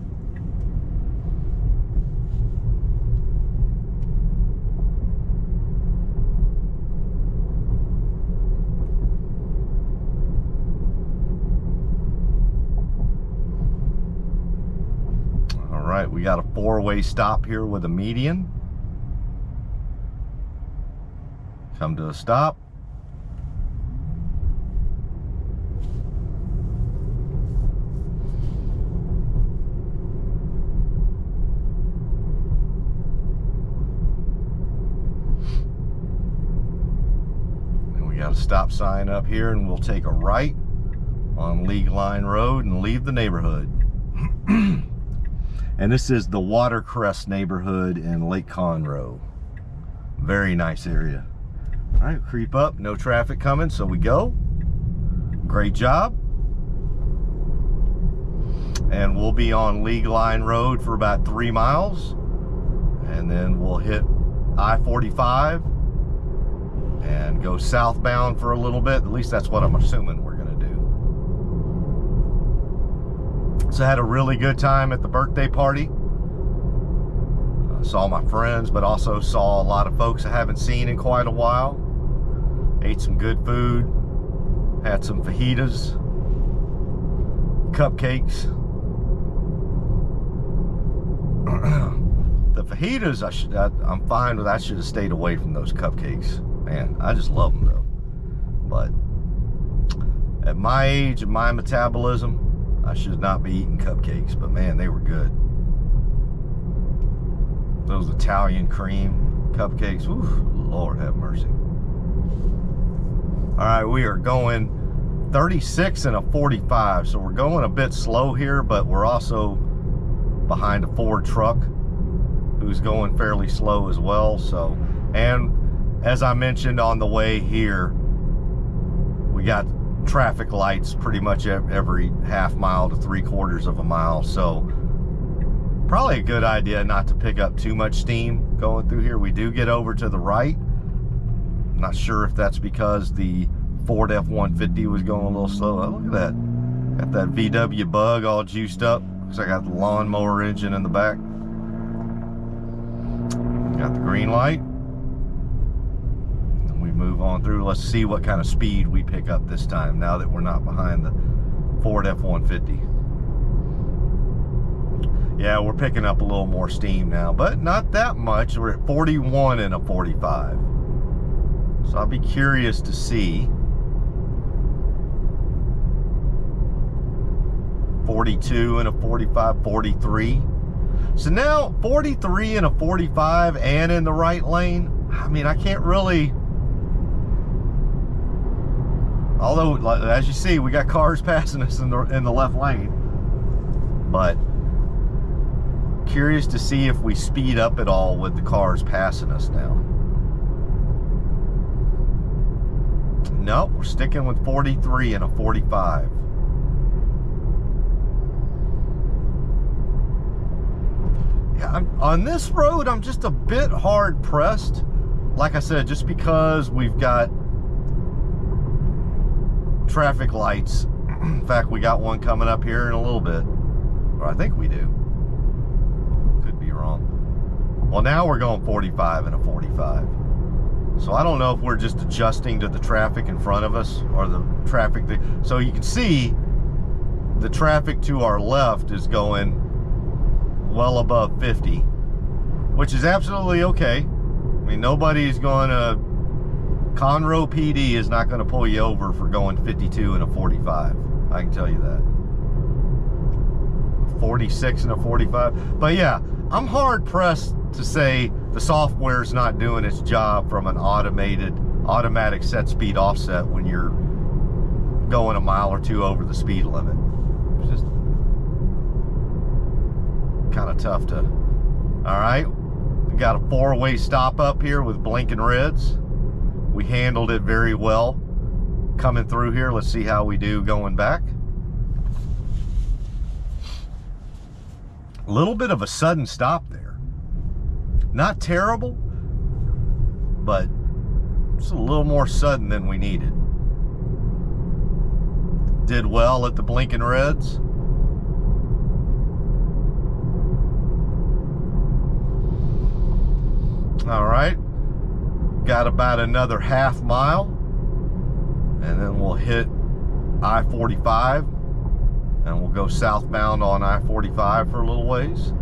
All right, we got a four-way stop here with a median. Come to a stop. Got a stop sign up here, and we'll take a right on League Line Road and leave the neighborhood. And this is the Watercrest neighborhood in Lake Conroe. Very nice area. All right, creep up, no traffic coming, so we go. Great job. And we'll be on League Line Road for about 3 miles, and then we'll hit I-45 and go southbound for a little bit. At least that's what I'm assuming we're gonna do. So I had a really good time at the birthday party. Saw my friends, but also saw a lot of folks I haven't seen in quite a while. Ate some good food. Had some fajitas, cupcakes. The fajitas, I'm fine with. I should have stayed away from those cupcakes. Man, I just love them though. But at my age and my metabolism, I should not be eating cupcakes. But man, they were good. Those Italian cream cupcakes, oof, Lord have mercy. All right, we are going 36 and a 45, so we're going a bit slow here, but we're also behind a Ford truck who's going fairly slow as well. So, and as I mentioned on the way here, we got traffic lights pretty much every half mile to 3/4 of a mile, so probably a good idea not to pick up too much steam going through here. We do get over to the right. I'm not sure if that's because the Ford F-150 was going a little slow. Oh, look at that. Got that VW Bug all juiced up. Looks like I got the lawnmower engine in the back. Got the green light. And we move on through. Let's see what kind of speed we pick up this time now that we're not behind the Ford F-150. Yeah, we're picking up a little more steam now, but not that much. We're at 41 and a 45. So I'll be curious to see. 42 and a 45, 43. So now 43 and a 45 and in the right lane. I mean, I can't really, although as you see, we got cars passing us in the left lane. But curious to see if we speed up at all with the cars passing us now. Nope, we're sticking with 43 and a 45. Yeah, on this road, I'm just a bit hard pressed. Like I said, just because we've got traffic lights. In fact, we got one coming up here in a little bit. Or I think we do. Could be wrong. Well, now we're going 45 and a 45. So I don't know if we're just adjusting to the traffic in front of us or the traffic that, so you can see the traffic to our left is going well above 50, which is absolutely okay. I mean, nobody's going to, Conroe PD is not going to pull you over for going 52 and a 45. I can tell you that. 46 and a 45. But yeah, I'm hard pressed to say the software's not doing its job from an automatic set speed offset when you're going a mile or two over the speed limit. It's just kind of tough to. All right, we got a 4-way stop up here with blinking reds. We handled it very well coming through here. Let's see how we do going back. A little bit of a sudden stop there. Not terrible, but it's a little more sudden than we needed. Did well at the blinking reds. All right, got about another half mile, and then we'll hit I-45, and we'll go southbound on I-45 for a little ways.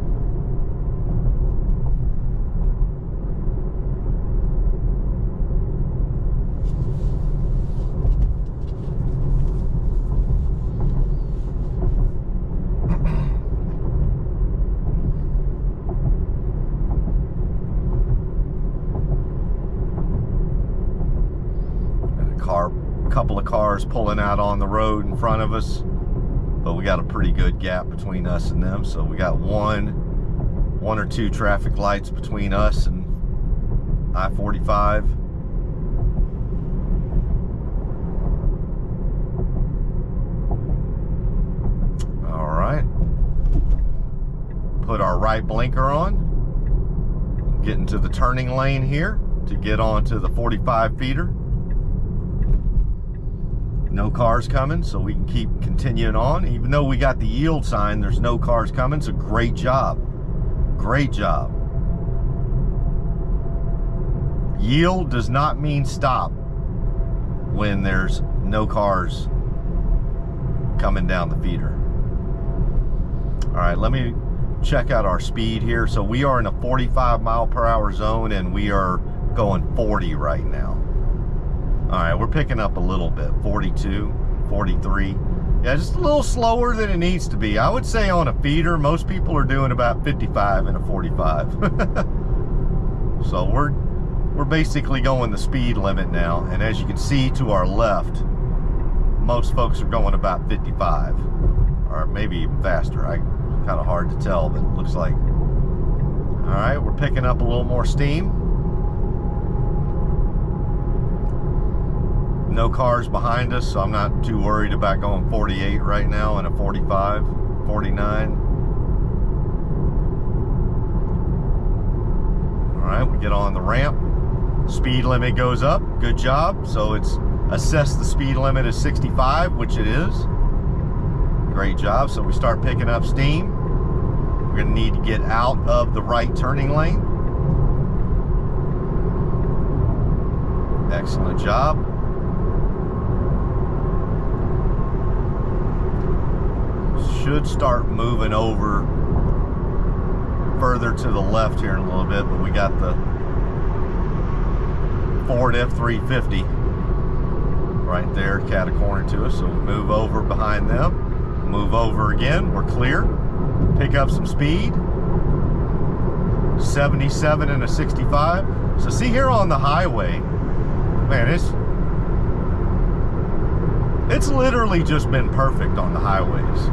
Couple of cars pulling out on the road in front of us, but we got a pretty good gap between us and them, so we got one or two traffic lights between us and I-45. All right, put our right blinker on, get into the turning lane here to get onto the 45 feeder. No cars coming, so we can keep continuing on. Even though we got the yield sign, there's no cars coming, so great job. Great job. Yield does not mean stop when there's no cars coming down the feeder. All right, let me check out our speed here. So we are in a 45 mile per hour zone and we are going 40 right now. All right, we're picking up a little bit, 42, 43. Yeah, just a little slower than it needs to be. I would say on a feeder, most people are doing about 55 in a 45. So we're basically going the speed limit now. And as you can see to our left, most folks are going about 55 or maybe even faster. Kind of hard to tell, but it looks like. All right, we're picking up a little more steam. No cars behind us, so I'm not too worried about going 48 right now in a 45, 49. All right, we get on the ramp. Speed limit goes up, good job. So it's assessed the speed limit as 65, which it is. Great job, so we start picking up steam. We're gonna need to get out of the right turning lane. Excellent job. Should start moving over further to the left here in a little bit, but we got the Ford F-350 right there cat-a-corner to us, so we move over behind them, move over again, we're clear, pick up some speed, 77 and a 65. So see here on the highway, man, it's literally just been perfect on the highways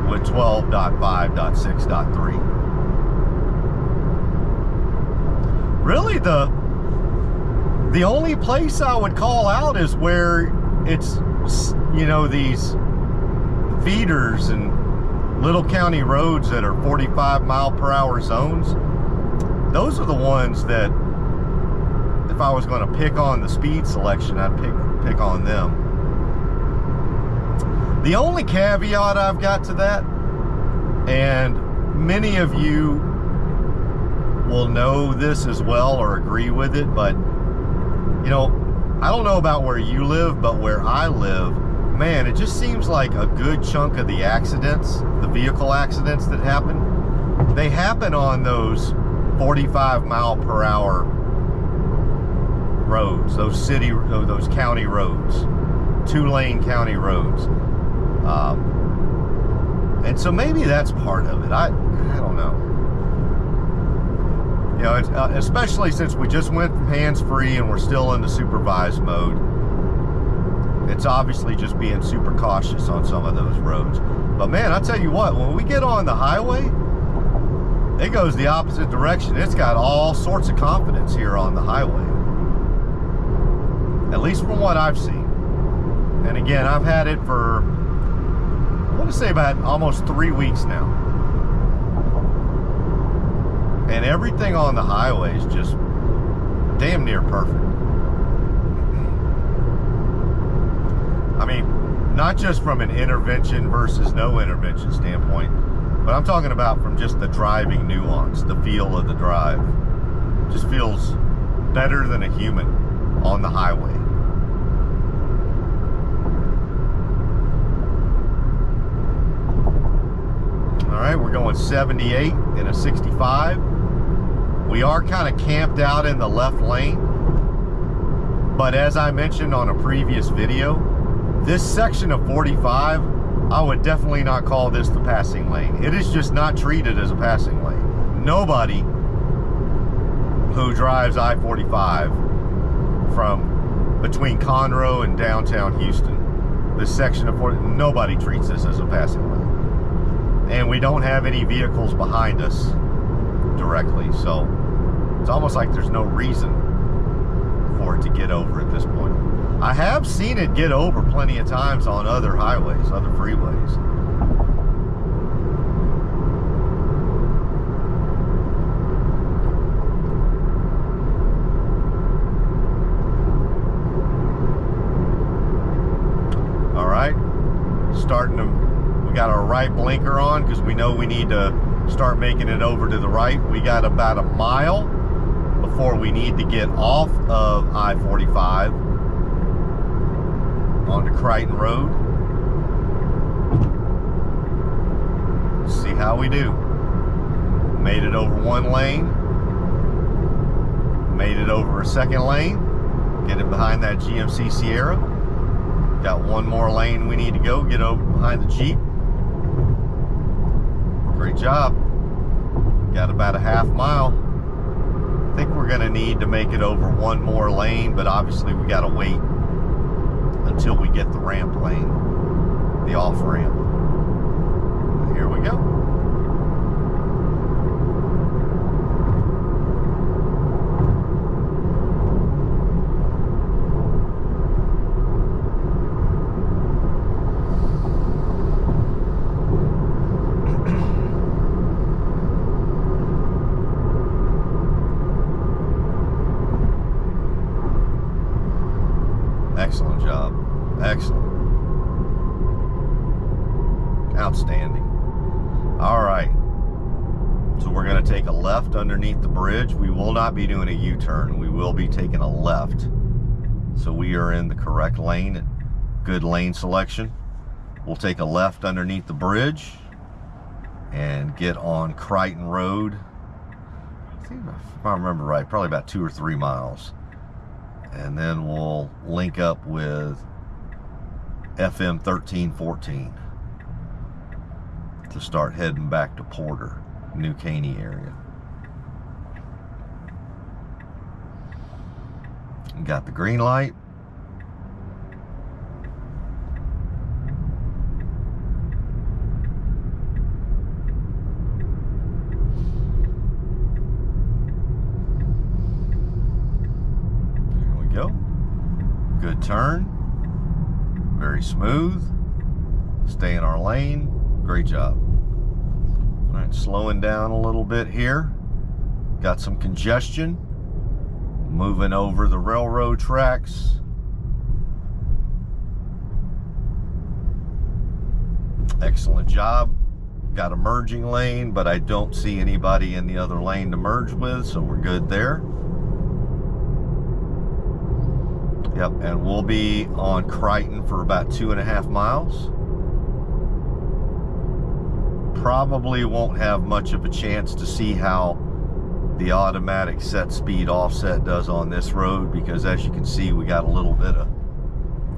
with 12.5.6.3. Really, the only place I would call out is where it's, you know, these feeders and little county roads that are 45 mile per hour zones. Those are the ones that, if I was going to pick on the speed selection, I'd pick on them. The only caveat I've got to that, and many of you will know this as well or agree with it, but you know, I don't know about where you live, but where I live, man, it just seems like a good chunk of the accidents, the vehicle accidents that happen, they happen on those 45 mile per hour roads, those county roads, 2-lane county roads. And so maybe that's part of it. I don't know. You know, especially since we just went from hands-free and we're still in the supervised mode. It's obviously just being super cautious on some of those roads. But man, I tell you what, when we get on the highway, it goes the opposite direction. It's got all sorts of confidence here on the highway. At least from what I've seen. And again, I've had it for, I want to say about almost 3 weeks now. And everything on the highway is just damn near perfect. I mean, not just from an intervention versus no intervention standpoint, but I'm talking about from just the driving nuance, the feel of the drive. Just feels better than a human on the highway. All right, we're going 78 in a 65. We are kind of camped out in the left lane, but as I mentioned on a previous video, this section of 45, I would definitely not call this the passing lane. It is just not treated as a passing lane. Nobody who drives I-45 from between Conroe and downtown Houston, this section of 40, nobody treats this as a passing lane. And we don't have any vehicles behind us directly, so it's almost like there's no reason for it to get over at this point. I have seen it get over plenty of times on other highways, other freeways. All right, starting to, we got our right blinker on because we know we need to start making it over to the right. We got about a mile before we need to get off of I-45 onto Crichton Road. Let's see how we do. Made it over one lane. Made it over a second lane. Get it behind that GMC Sierra. Got one more lane we need to go. Get over behind the Jeep. Great job. Got about a half mile. I think we're going to need to make it over one more lane, but obviously we got to wait until we get the ramp lane, the off ramp. Here we go. Excellent job. Excellent. Outstanding. All right. So we're going to take a left underneath the bridge. We will not be doing a U-turn. We will be taking a left. So we are in the correct lane. Good lane selection. We'll take a left underneath the bridge and get on Crichton Road. I think, if I remember right, probably about 2 or 3 miles. And then we'll link up with FM 1314 to start heading back to Porter, New Caney area. Got the green light. Good turn, very smooth, stay in our lane, great job. All right, slowing down a little bit here, got some congestion, moving over the railroad tracks. Excellent job. Got a merging lane, but I don't see anybody in the other lane to merge with, so we're good there. Yep, and we'll be on Crichton for about 2.5 miles. Probably won't have much of a chance to see how the automatic set speed offset does on this road, because as you can see, we got a little bit of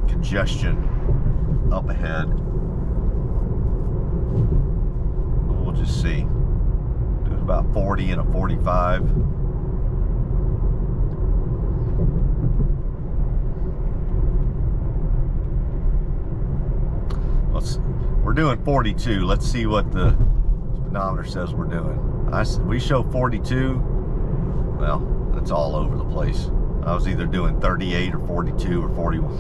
congestion up ahead. We'll just see. Doing about 40 and a 45. We're doing 42. Let's see what the speedometer says we're doing. We show 42. Well, that's all over the place. I was either doing 38 or 42 or 41.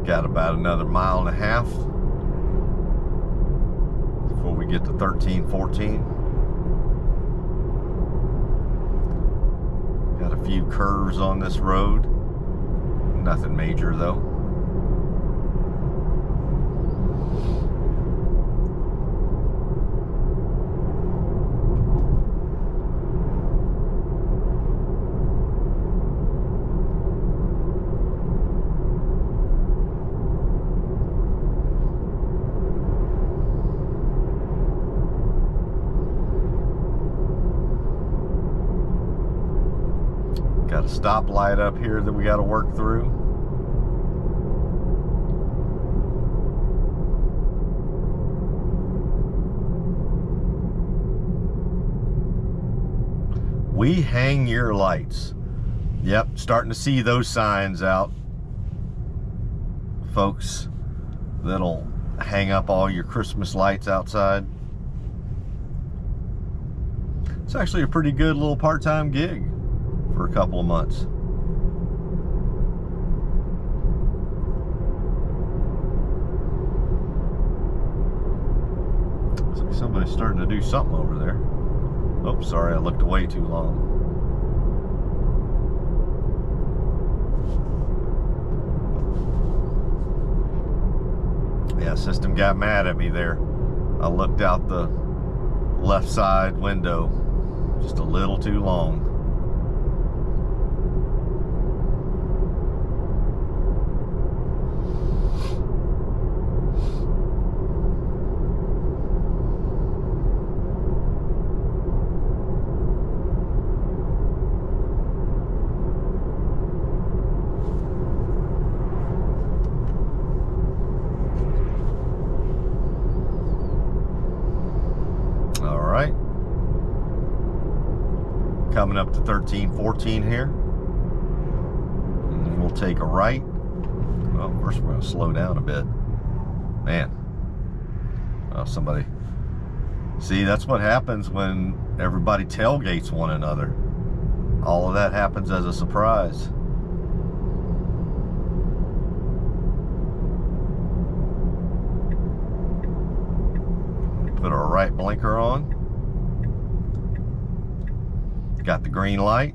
Got about another 1.5 miles before we get to 1314. Got a few curves on this road. Nothing major though. Got a stoplight up here that we got to work through. We hang your lights. Yep, starting to see those signs out. Folks that'll hang up all your Christmas lights outside. It's actually a pretty good little part-time gig for a couple of months. Somebody's starting to do something over there. Oh, sorry, I looked away too long. Yeah, system got mad at me there. I looked out the left side window just a little too long. Coming up to 1314 here, and then we'll take a right. Well, first we're going to slow down a bit. Man, somebody, see, that's what happens when everybody tailgates one another. All of that happens as a surprise. Put our right blinker on. Got the green light.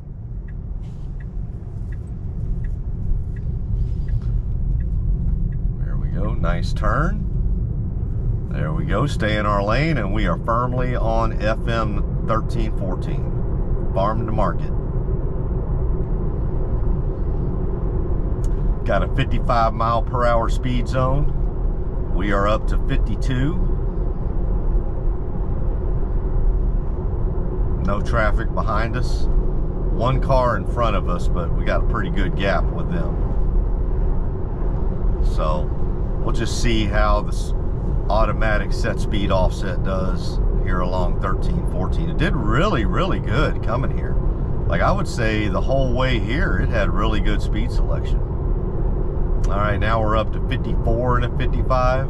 There we go, nice turn. There we go, stay in our lane, and we are firmly on FM 1314, farm to market. Got a 55 mile per hour speed zone. We are up to 52. No traffic behind us. One car in front of us, but we got a pretty good gap with them. So we'll just see how this automatic set speed offset does here along 1314. It did really, really good coming here. Like, I would say the whole way here, it had really good speed selection. All right, now we're up to 54 and a 55.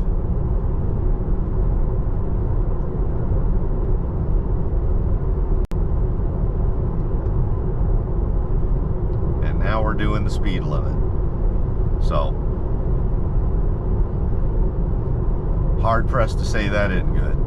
Now we're doing the speed limit. So, hard pressed to say that isn't good.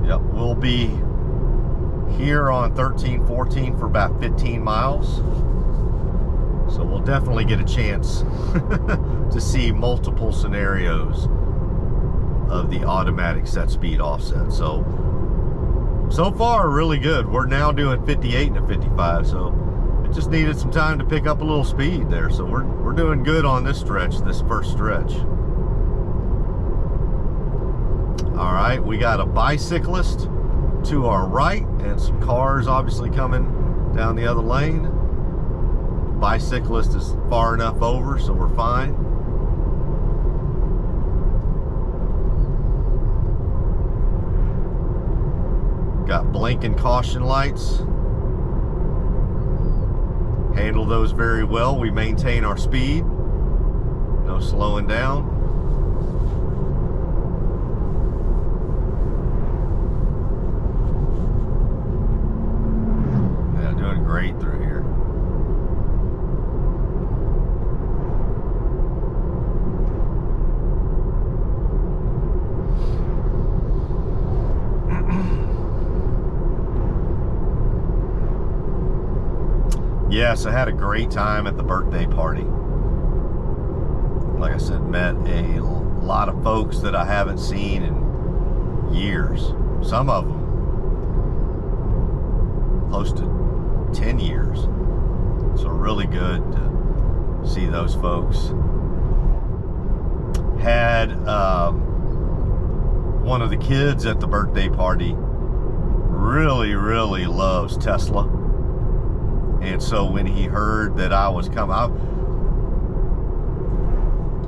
Yep, we'll be here on 1314 for about 15 miles, so we'll definitely get a chance to see multiple scenarios of the automatic set speed offset. So far really good. We're now doing 58 and a 55, so it just needed some time to pick up a little speed there. So we're doing good on this stretch, this first stretch. All right, we got a bicyclist to our right and some cars obviously coming down the other lane. Bicyclist is far enough over, so we're fine. Got blinking caution lights. Handle those very well. We maintain our speed. No slowing down. Great through here. Yes, I had a great time at the birthday party. Like I said, met a lot of folks that I haven't seen in years. Some of them close to 10 years. So really good to see those folks. Had one of the kids at the birthday party really loves Tesla, and so when he heard that I was coming,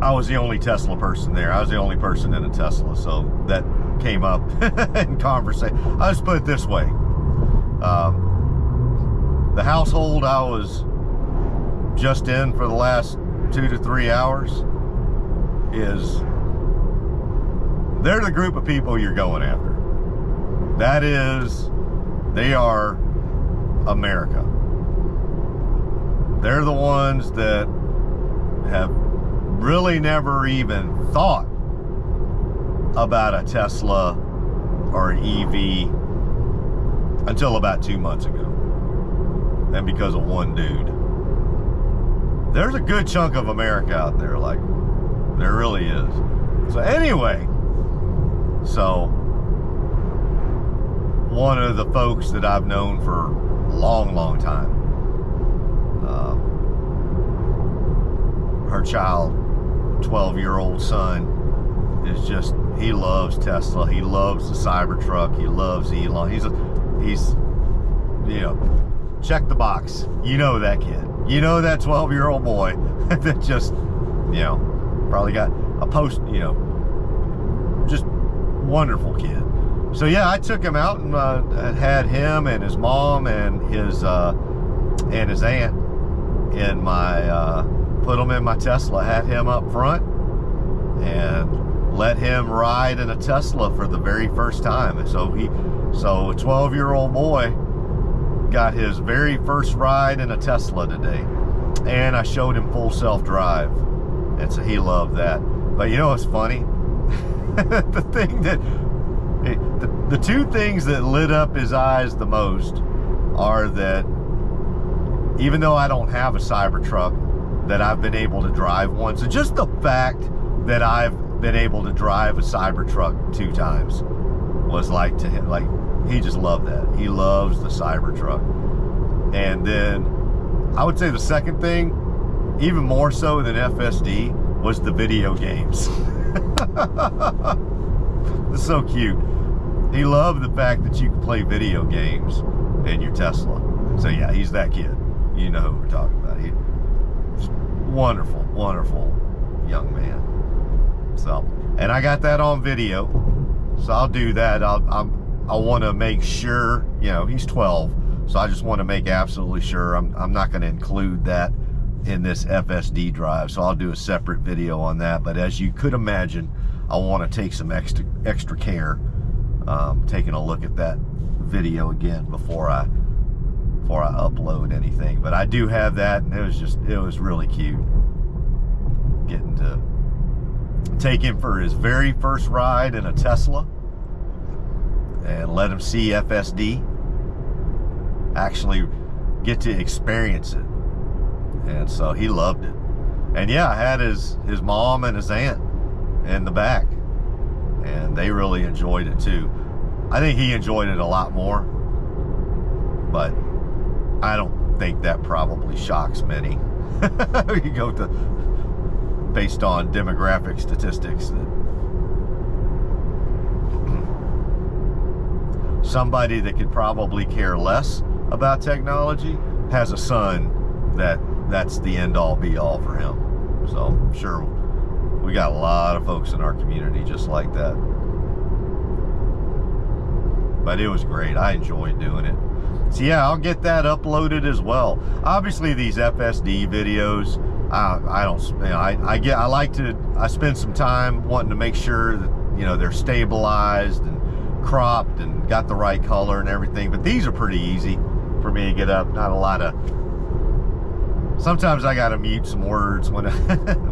I was the only Tesla person there. I was the only person in a Tesla, so that came up in conversation. I'll just put it this way. The household I was just in for the last 2 to 3 hours, is, they're the group of people you're going after. That is, they are America. They're the ones that have really never even thought about a Tesla or an EV until about 2 months ago. And because of one dude. There's a good chunk of America out there, like, there really is. So anyway, so one of the folks that I've known for a long, long time, her child, 12-year-old son, is just, he loves Tesla. He loves the Cybertruck. He loves Elon. He's, you know, check the box. You know that kid. You know that 12-year-old boy that just, you know, probably got a post, you know, just wonderful kid. So yeah, I took him out and had him and his mom and his aunt in my, put him in my Tesla, had him up front, and let him ride in a Tesla for the very first time. And so a 12-year-old boy got his very first ride in a Tesla today. And I showed him full self-drive. And so he loved that. But you know what's funny? The thing that, the two things that lit up his eyes the most are that even though I don't have a Cybertruck, that I've been able to drive one. So just the fact that I've been able to drive a Cybertruck 2 times was like, to him, like, he just loved that. He loves the Cybertruck. And then I would say the second thing, even more so than FSD, was the video games. It's so cute. He loved the fact that you can play video games in your Tesla. So yeah, he's that kid. You know who we're talking about. He's wonderful, wonderful young man. So, and I got that on video. So I'll do that. I want to make sure, you know, he's 12. So I just want to make absolutely sure I'm not going to include that in this FSD drive. So I'll do a separate video on that. But as you could imagine, I want to take some extra care taking a look at that video again before I upload anything. But I do have that, and it was really cute getting to take him for his very first ride in a Tesla and let him see FSD, actually get to experience it. And so he loved it. And yeah, I had his mom and his aunt in the back, and they really enjoyed it too. I think he enjoyed it a lot more, but I don't think that probably shocks many. You go to, based on demographic statistics, that somebody that could probably care less about technology has a son that's the end-all be-all for him. So I'm sure we got a lot of folks in our community just like that. But it was great. I enjoyed doing it. So yeah, I'll get that uploaded as well. Obviously, these FSD videos, I spend some time wanting to make sure that, you know, they're stabilized and cropped and got the right color and everything. But these are pretty easy for me to get up. Not a lot of, sometimes I gotta mute some words when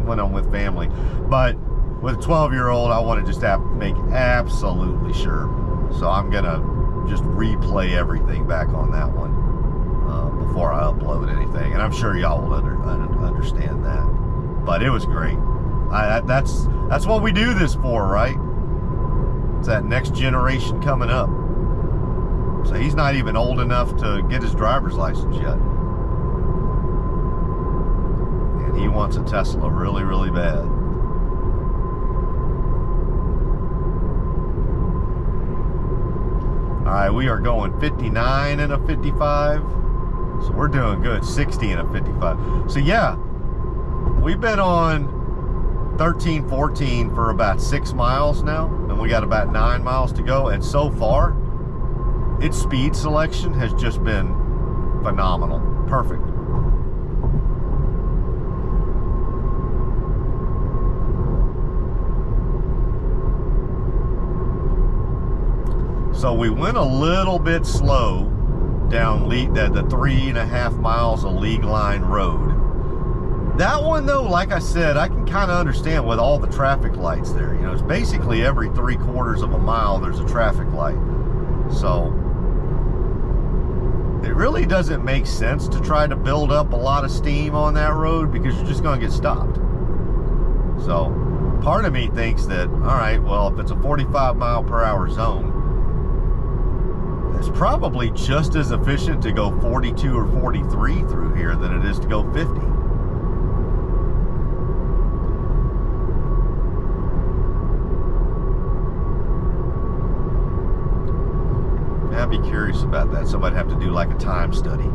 when I'm with family. But with a 12-year-old, I want to just make absolutely sure. So I'm gonna just replay everything back on that one before I upload anything, and I'm sure y'all will understand that. But it was great. That's what we do this for, right? It's that next generation coming up. So he's not even old enough to get his driver's license yet, and he wants a Tesla really, really bad. All right, we are going 59 and a 55. So we're doing good. 60 and a 55. So yeah, we've been on 13, 14 for about 6 miles now, and we got about 9 miles to go. And so far, its speed selection has just been phenomenal. Perfect. So we went a little bit slow down the 3.5 miles of League Line Road. That one though, like I said, I can kind of understand with all the traffic lights there. You know, it's basically every 3/4 of a mile there's a traffic light. So it really doesn't make sense to try to build up a lot of steam on that road because you're just going to get stopped. So part of me thinks that, all right, well, if it's a 45-mile-per-hour zone, it's probably just as efficient to go 42 or 43 through here than it is to go 50. I'd be curious about that. Somebody'd have to do like a time study.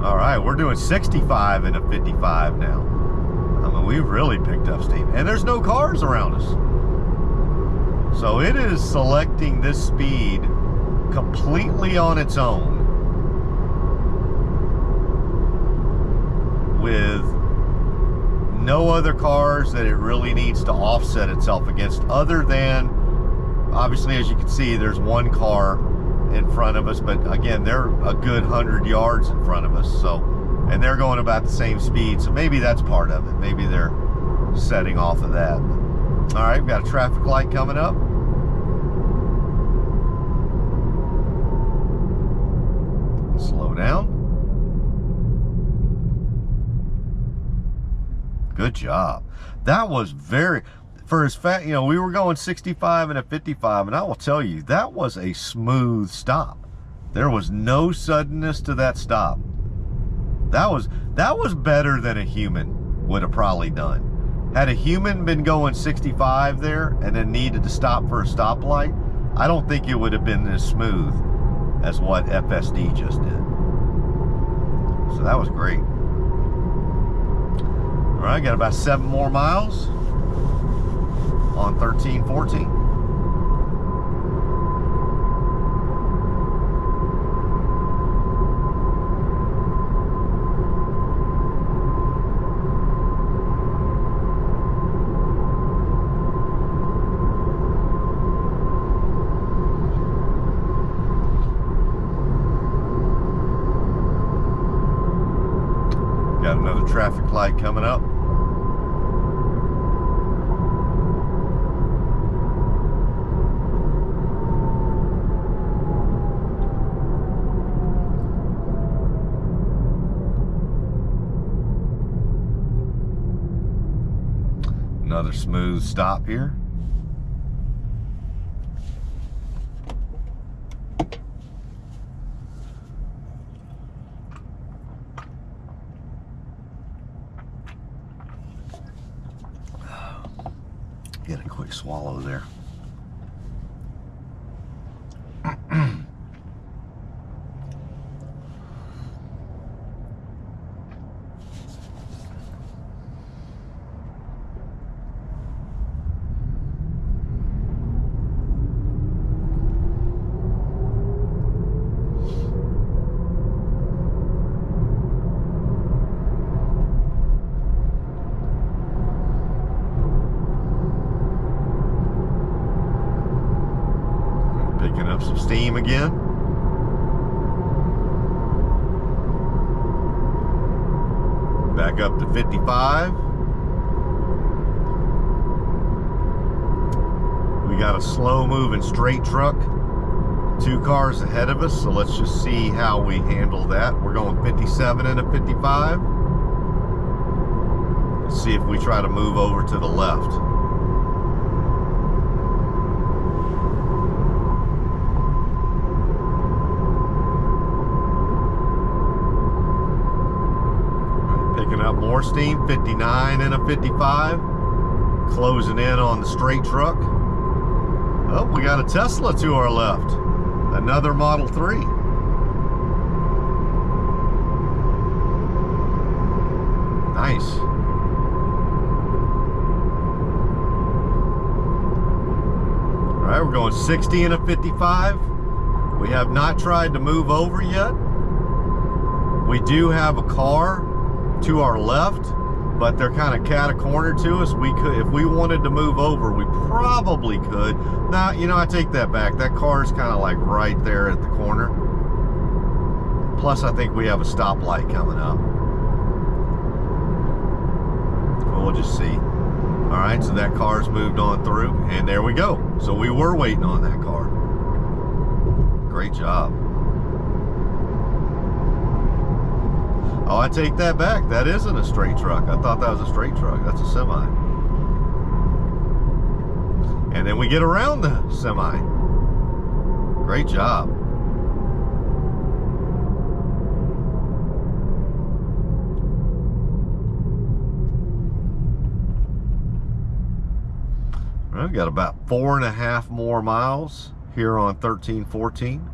All right, we're doing 65 in a 55 now. I mean, we've really picked up steam. And there's no cars around us. So it is selecting this speed completely on its own with no other cars that it really needs to offset itself against, other than, obviously, as you can see, there's one car in front of us, but again, they're a good 100 yards in front of us, so, and they're going about the same speed, so maybe that's part of it. Maybe they're setting off of that. All right, we've got a traffic light coming up. Slow down. Good job. That was very, for as fast, you know, we were going 65 and a 55, and I will tell you, that was a smooth stop. There was no suddenness to that stop. That was better than a human would have probably done. Had a human been going 65 there and then needed to stop for a stoplight, I don't think it would have been as smooth as what FSD just did. So that was great. All right, got about 7 more miles on 1314. Got another traffic light coming up. Another smooth stop here. Get a quick swallow there. Picking up some steam again. Back up to 55. We got a slow moving straight truck, 2 cars ahead of us, so let's just see how we handle that. We're going 57 and a 55. Let's see if we try to move over to the left. Picking up more steam, 59 and a 55. Closing in on the straight truck. Oh, we got a Tesla to our left. Another Model 3. Nice. All right, we're going 60 and a 55. We have not tried to move over yet. We do have a car to our left, but they're kind of cat-a-corner to us. We could, if we wanted to move over, we probably could. Now, you know, I take that back. That car's kind of like right there at the corner. Plus, I think we have a stoplight coming up. We'll just see. All right, so that car's moved on through, and there we go. So we were waiting on that car. Great job. Oh, I take that back. That isn't a straight truck. I thought that was a straight truck. That's a semi. And then we get around the semi. Great job. Well, we've got about 4.5 more miles here on 1314.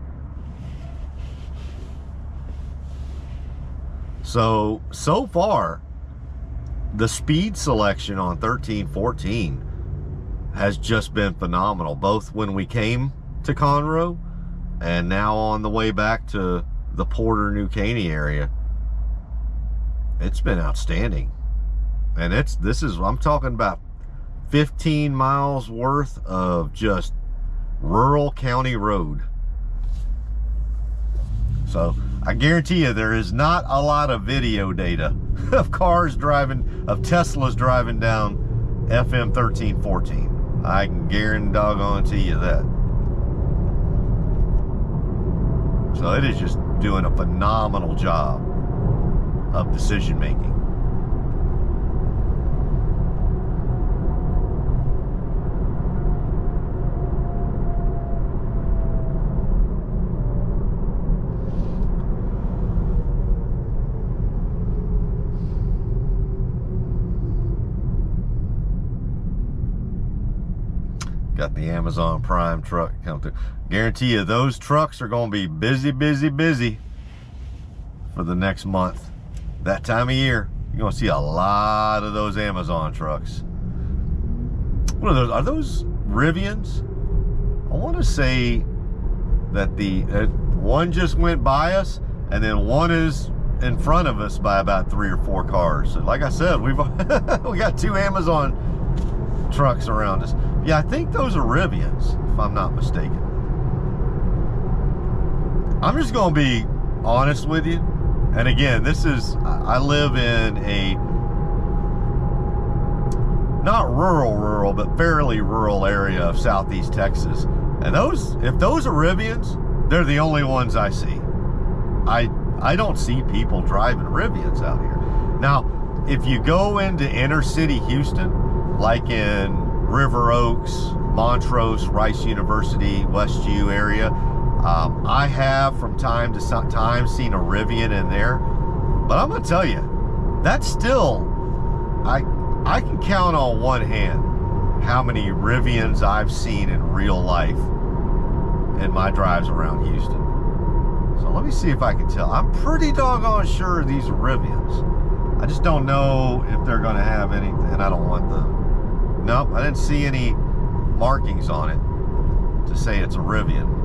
So far, the speed selection on 1314 has just been phenomenal, both when we came to Conroe and now on the way back to the Porter, New Caney area. It's been outstanding. And I'm talking about 15 miles worth of just rural county road. So I guarantee you there is not a lot of video data of cars driving, of Teslas driving down FM 1314. I can guarantee you that. So it is just doing a phenomenal job of decision making. Got the Amazon Prime truck coming through. Guarantee you those trucks are going to be busy, busy, busy for the next month. That time of year, you're going to see a lot of those Amazon trucks. What are those? Are those Rivians? I want to say that one just went by us, and then one is in front of us by about 3 or 4 cars. So like I said, we got 2 Amazon trucks around us. Yeah, I think those are Rivians, if I'm not mistaken. I'm just going to be honest with you. And again, I live in a not rural, but fairly rural area of Southeast Texas. And if those are Rivians, they're the only ones I see. I don't see people driving Rivians out here. Now, if you go into inner city Houston, like in River Oaks, Montrose, Rice University, Westview area, I have from time to time seen a Rivian in there. But I'm going to tell you, that's still, I can count on one hand how many Rivians I've seen in real life in my drives around Houston. So let me see if I can tell. I'm pretty doggone sure these are Rivians. I just don't know if they're going to have any, and I don't want the, nope, I didn't see any markings on it to say it's a Rivian.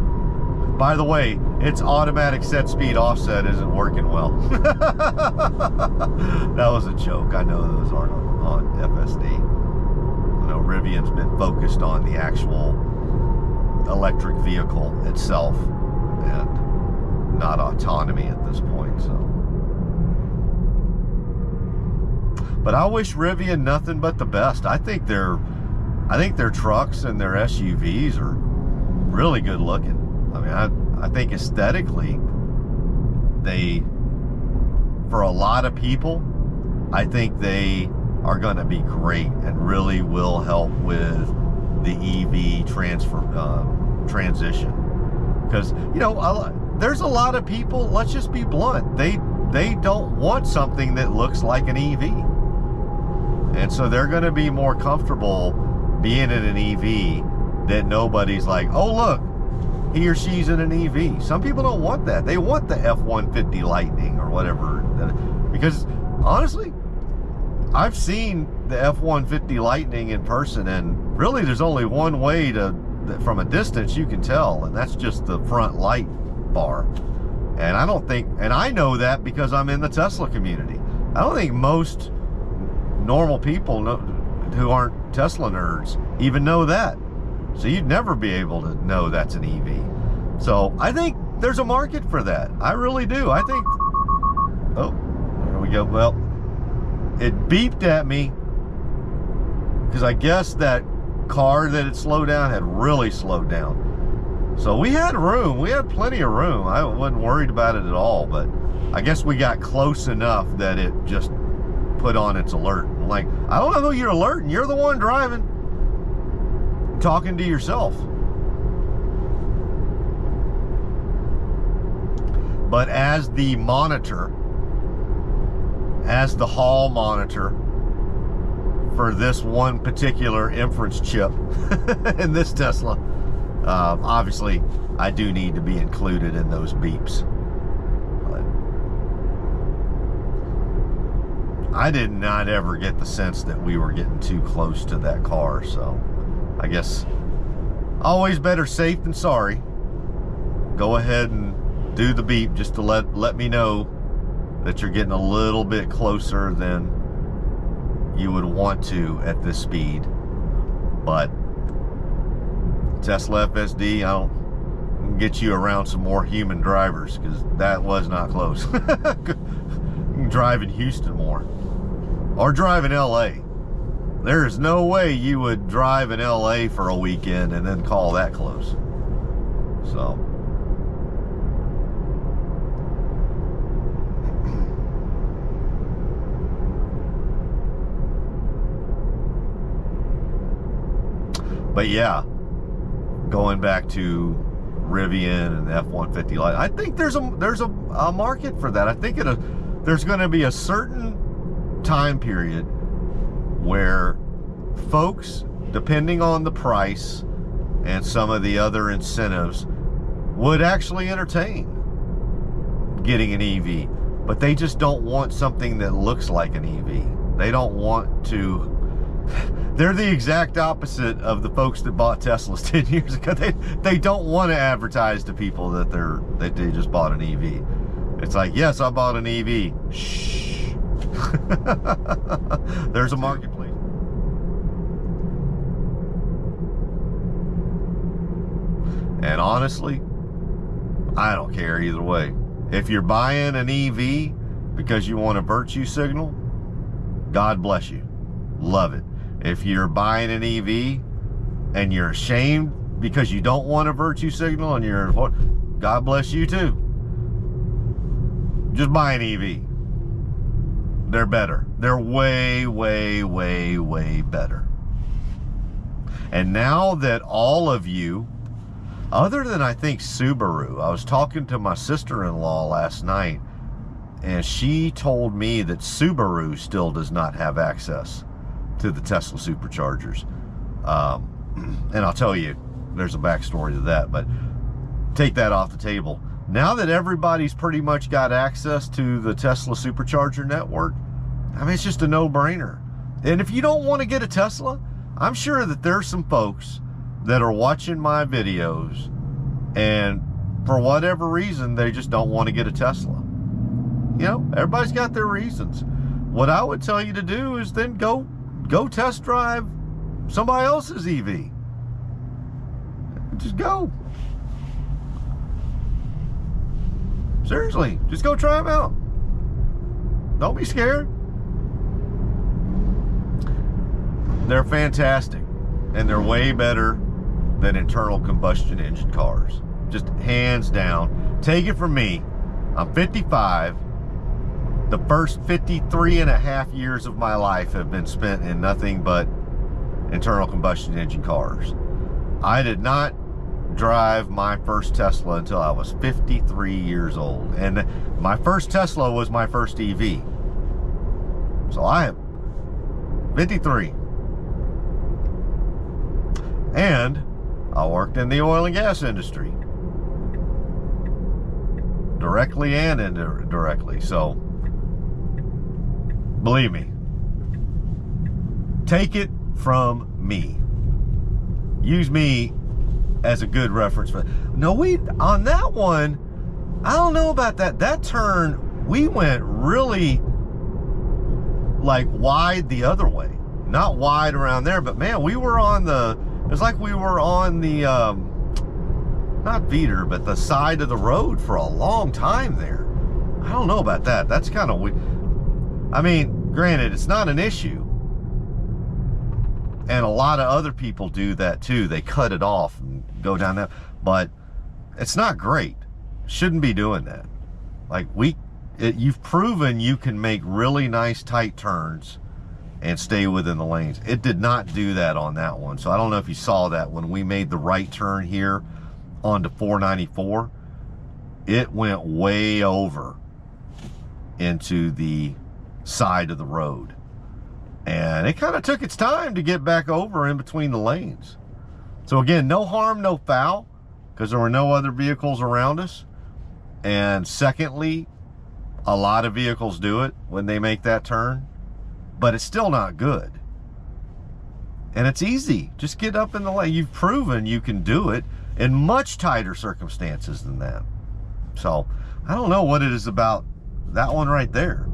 By the way, its automatic set speed offset isn't working well. That was a joke. I know those aren't on FSD. I know Rivian's been focused on the actual electric vehicle itself and not autonomy at this point. So, but I wish Rivian nothing but the best. I think their trucks and their SUVs are really good looking. I mean, I think aesthetically, for a lot of people, I think they are going to be great and really will help with the EV transition. Because, you know, there's a lot of people, let's just be blunt, they don't want something that looks like an EV. And so they're going to be more comfortable being in an EV that nobody's like, oh, look, he or she's in an EV. Some people don't want that. They want the F-150 Lightning or whatever. Because, honestly, I've seen the F-150 Lightning in person, and really there's only one way from a distance you can tell, and that's just the front light bar. And I don't think, and I know that because I'm in the Tesla community. I don't think most normal people who aren't Tesla nerds even know that. So you'd never be able to know that's an EV. So I think there's a market for that. I really do. I think, oh, there we go. Well, it beeped at me because I guess that car that it slowed down had really slowed down. So we had room. We had plenty of room. I wasn't worried about it at all, but I guess we got close enough that it just put on its alert. I'm like, I don't know who you're alerting. You're the one driving, talking to yourself. But as the monitor, as the hall monitor for this one particular inference chip in this Tesla, obviously I do need to be included in those beeps. But I did not ever get the sense that we were getting too close to that car, so I guess always better safe than sorry. Go ahead and do the beep just to let me know that you're getting a little bit closer than you would want to at this speed. But Tesla FSD, I'll get you around some more human drivers, because that was not close. You can drive in Houston more, or drive in LA. There is no way you would drive in LA for a weekend and then call that close. So but yeah, going back to Rivian and F-150 Light, I think there's a market for that. I think there's going to be a certain time period where folks, depending on the price and some of the other incentives, would actually entertain getting an EV, but they just don't want something that looks like an EV. They don't want to. They're the exact opposite of the folks that bought Teslas 10 years ago. They don't want to advertise to people that they just bought an EV. It's like, yes, I bought an EV. Shh. There's a marketplace. And honestly, I don't care either way. If you're buying an EV because you want a virtue signal, God bless you. Love it. If you're buying an EV and you're ashamed because you don't want a virtue signal, and God bless you too. Just buy an EV. They're better. They're way, way, way, way better. And now that all of you, other than I think Subaru, I was talking to my sister-in-law last night, and she told me that Subaru still does not have access to the Tesla superchargers. And I'll tell you, there's a backstory to that, but take that off the table. Now that everybody's pretty much got access to the Tesla supercharger network, I mean, it's just a no-brainer. And if you don't want to get a Tesla, I'm sure that there's some folks that are watching my videos and for whatever reason, they just don't want to get a Tesla. You know, everybody's got their reasons. What I would tell you to do is then go test drive somebody else's EV. Just go. Seriously, just go try them out. Don't be scared. They're fantastic, and they're way better than internal combustion engine cars. Just hands down. Take it from me, I'm 55. The first 53 and a half years of my life have been spent in nothing but internal combustion engine cars. I did not drive my first Tesla until I was 53 years old. And my first Tesla was my first EV. So I am 53. And I worked in the oil and gas industry. Directly and indirectly. So believe me, take it from me. Use me as a good reference for that. No, on that one, I don't know about that. That turn, we went really like wide the other way. Not wide around there, but man, we were on the, it was like we were on the, not Veeder, but the side of the road for a long time there. I don't know about that. That's kind of weird. I mean, granted, it's not an issue. And a lot of other people do that too. They cut it off and go down that, but it's not great. Shouldn't be doing that. Like you've proven you can make really nice tight turns and stay within the lanes. It did not do that on that one. So I don't know if you saw that when we made the right turn here onto 494, it went way over into the side of the road. And it kind of took its time to get back over in between the lanes. So again, no harm, no foul, because there were no other vehicles around us. And secondly, a lot of vehicles do it when they make that turn, but it's still not good. And it's easy. Just get up in the lane. You've proven you can do it in much tighter circumstances than that. So I don't know what it is about that one right there.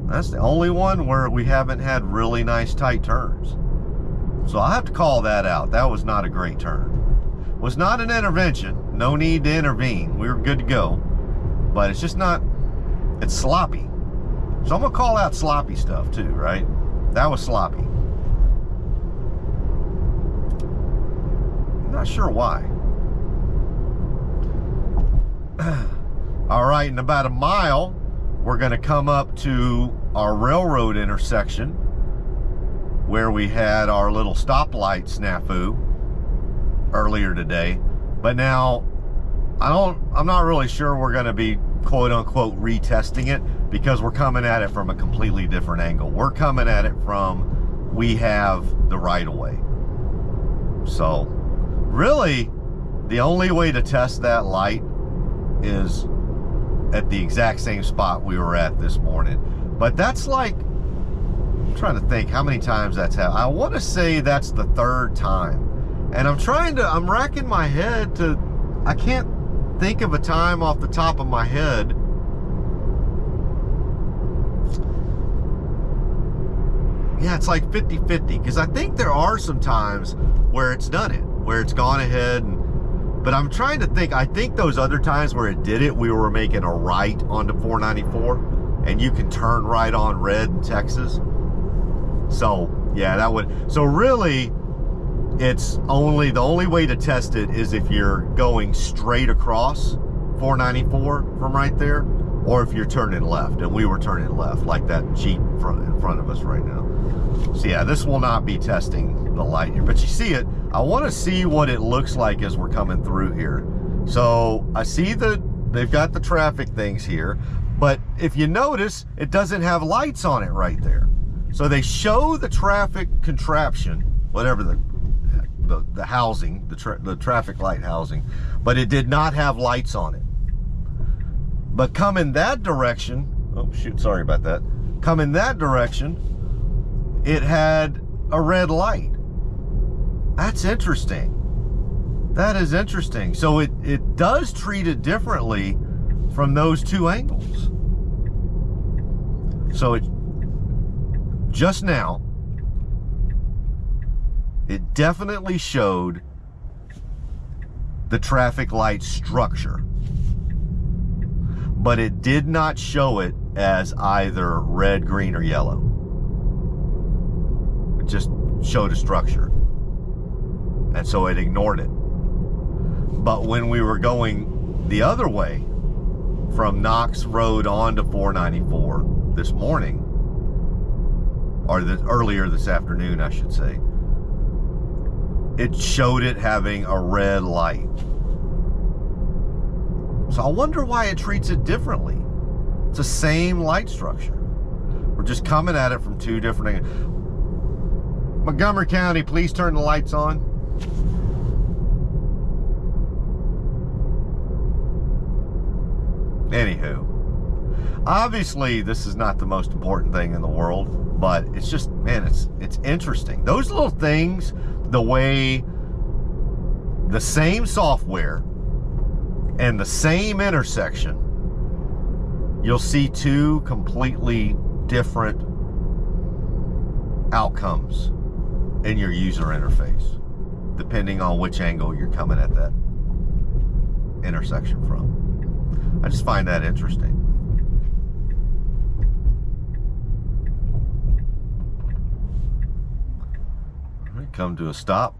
That's the only one where we haven't had really nice tight turns. So I have to call that out. That was not a great turn. Was not an intervention. No need to intervene. We were good to go. But it's just not, it's sloppy. So I'm gonna call out sloppy stuff too, right? That was sloppy. I'm not sure why. All right, in about a mile, we're gonna come up to our railroad intersection where we had our little stoplight snafu earlier today. But now, I'm not really sure we're gonna be quote unquote retesting it because we're coming at it from a completely different angle. We're coming at it from, we have the right of way. So really, the only way to test that light is at the exact same spot we were at this morning. But that's like, I'm trying to think how many times that's happened. I want to say that's the third time. And I'm racking my head to, I can't think of a time off the top of my head. Yeah, it's like 50-50, because I think there are some times where it's done it, where it's gone ahead and, but I'm trying to think, I think those other times where it did it, we were making a right onto 494, and you can turn right on red in Texas. So, yeah, that would, so really, it's only, the only way to test it is if you're going straight across 494 from right there, or if you're turning left, and we were turning left, like that Jeep in front of us right now. So yeah, this will not be testing the light here, but you see it. I want to see what it looks like as we're coming through here. So I see they've got the traffic things here, but if you notice, it doesn't have lights on it right there. So they show the traffic contraption, whatever the housing, the traffic light housing, but it did not have lights on it. But come in that direction, oh shoot, sorry about that. Come in that direction, it had a red light. That's interesting. That is interesting. So it does treat it differently from those two angles. So it just now, it definitely showed the traffic light structure, but it did not show it as either red, green, or yellow. It just showed a structure. And so it ignored it. But when we were going the other way from Knox Road onto 494 this morning, or earlier this afternoon, I should say, it showed it having a red light. So I wonder why it treats it differently. It's the same light structure. We're just coming at it from two different angles. Montgomery County, please turn the lights on. Anywho, obviously this is not the most important thing in the world, but it's just, man, it's interesting. Those little things, the way the same software and the same intersection, you'll see two completely different outcomes in your user interface, depending on which angle you're coming at that intersection from. I just find that interesting. All right, come to a stop.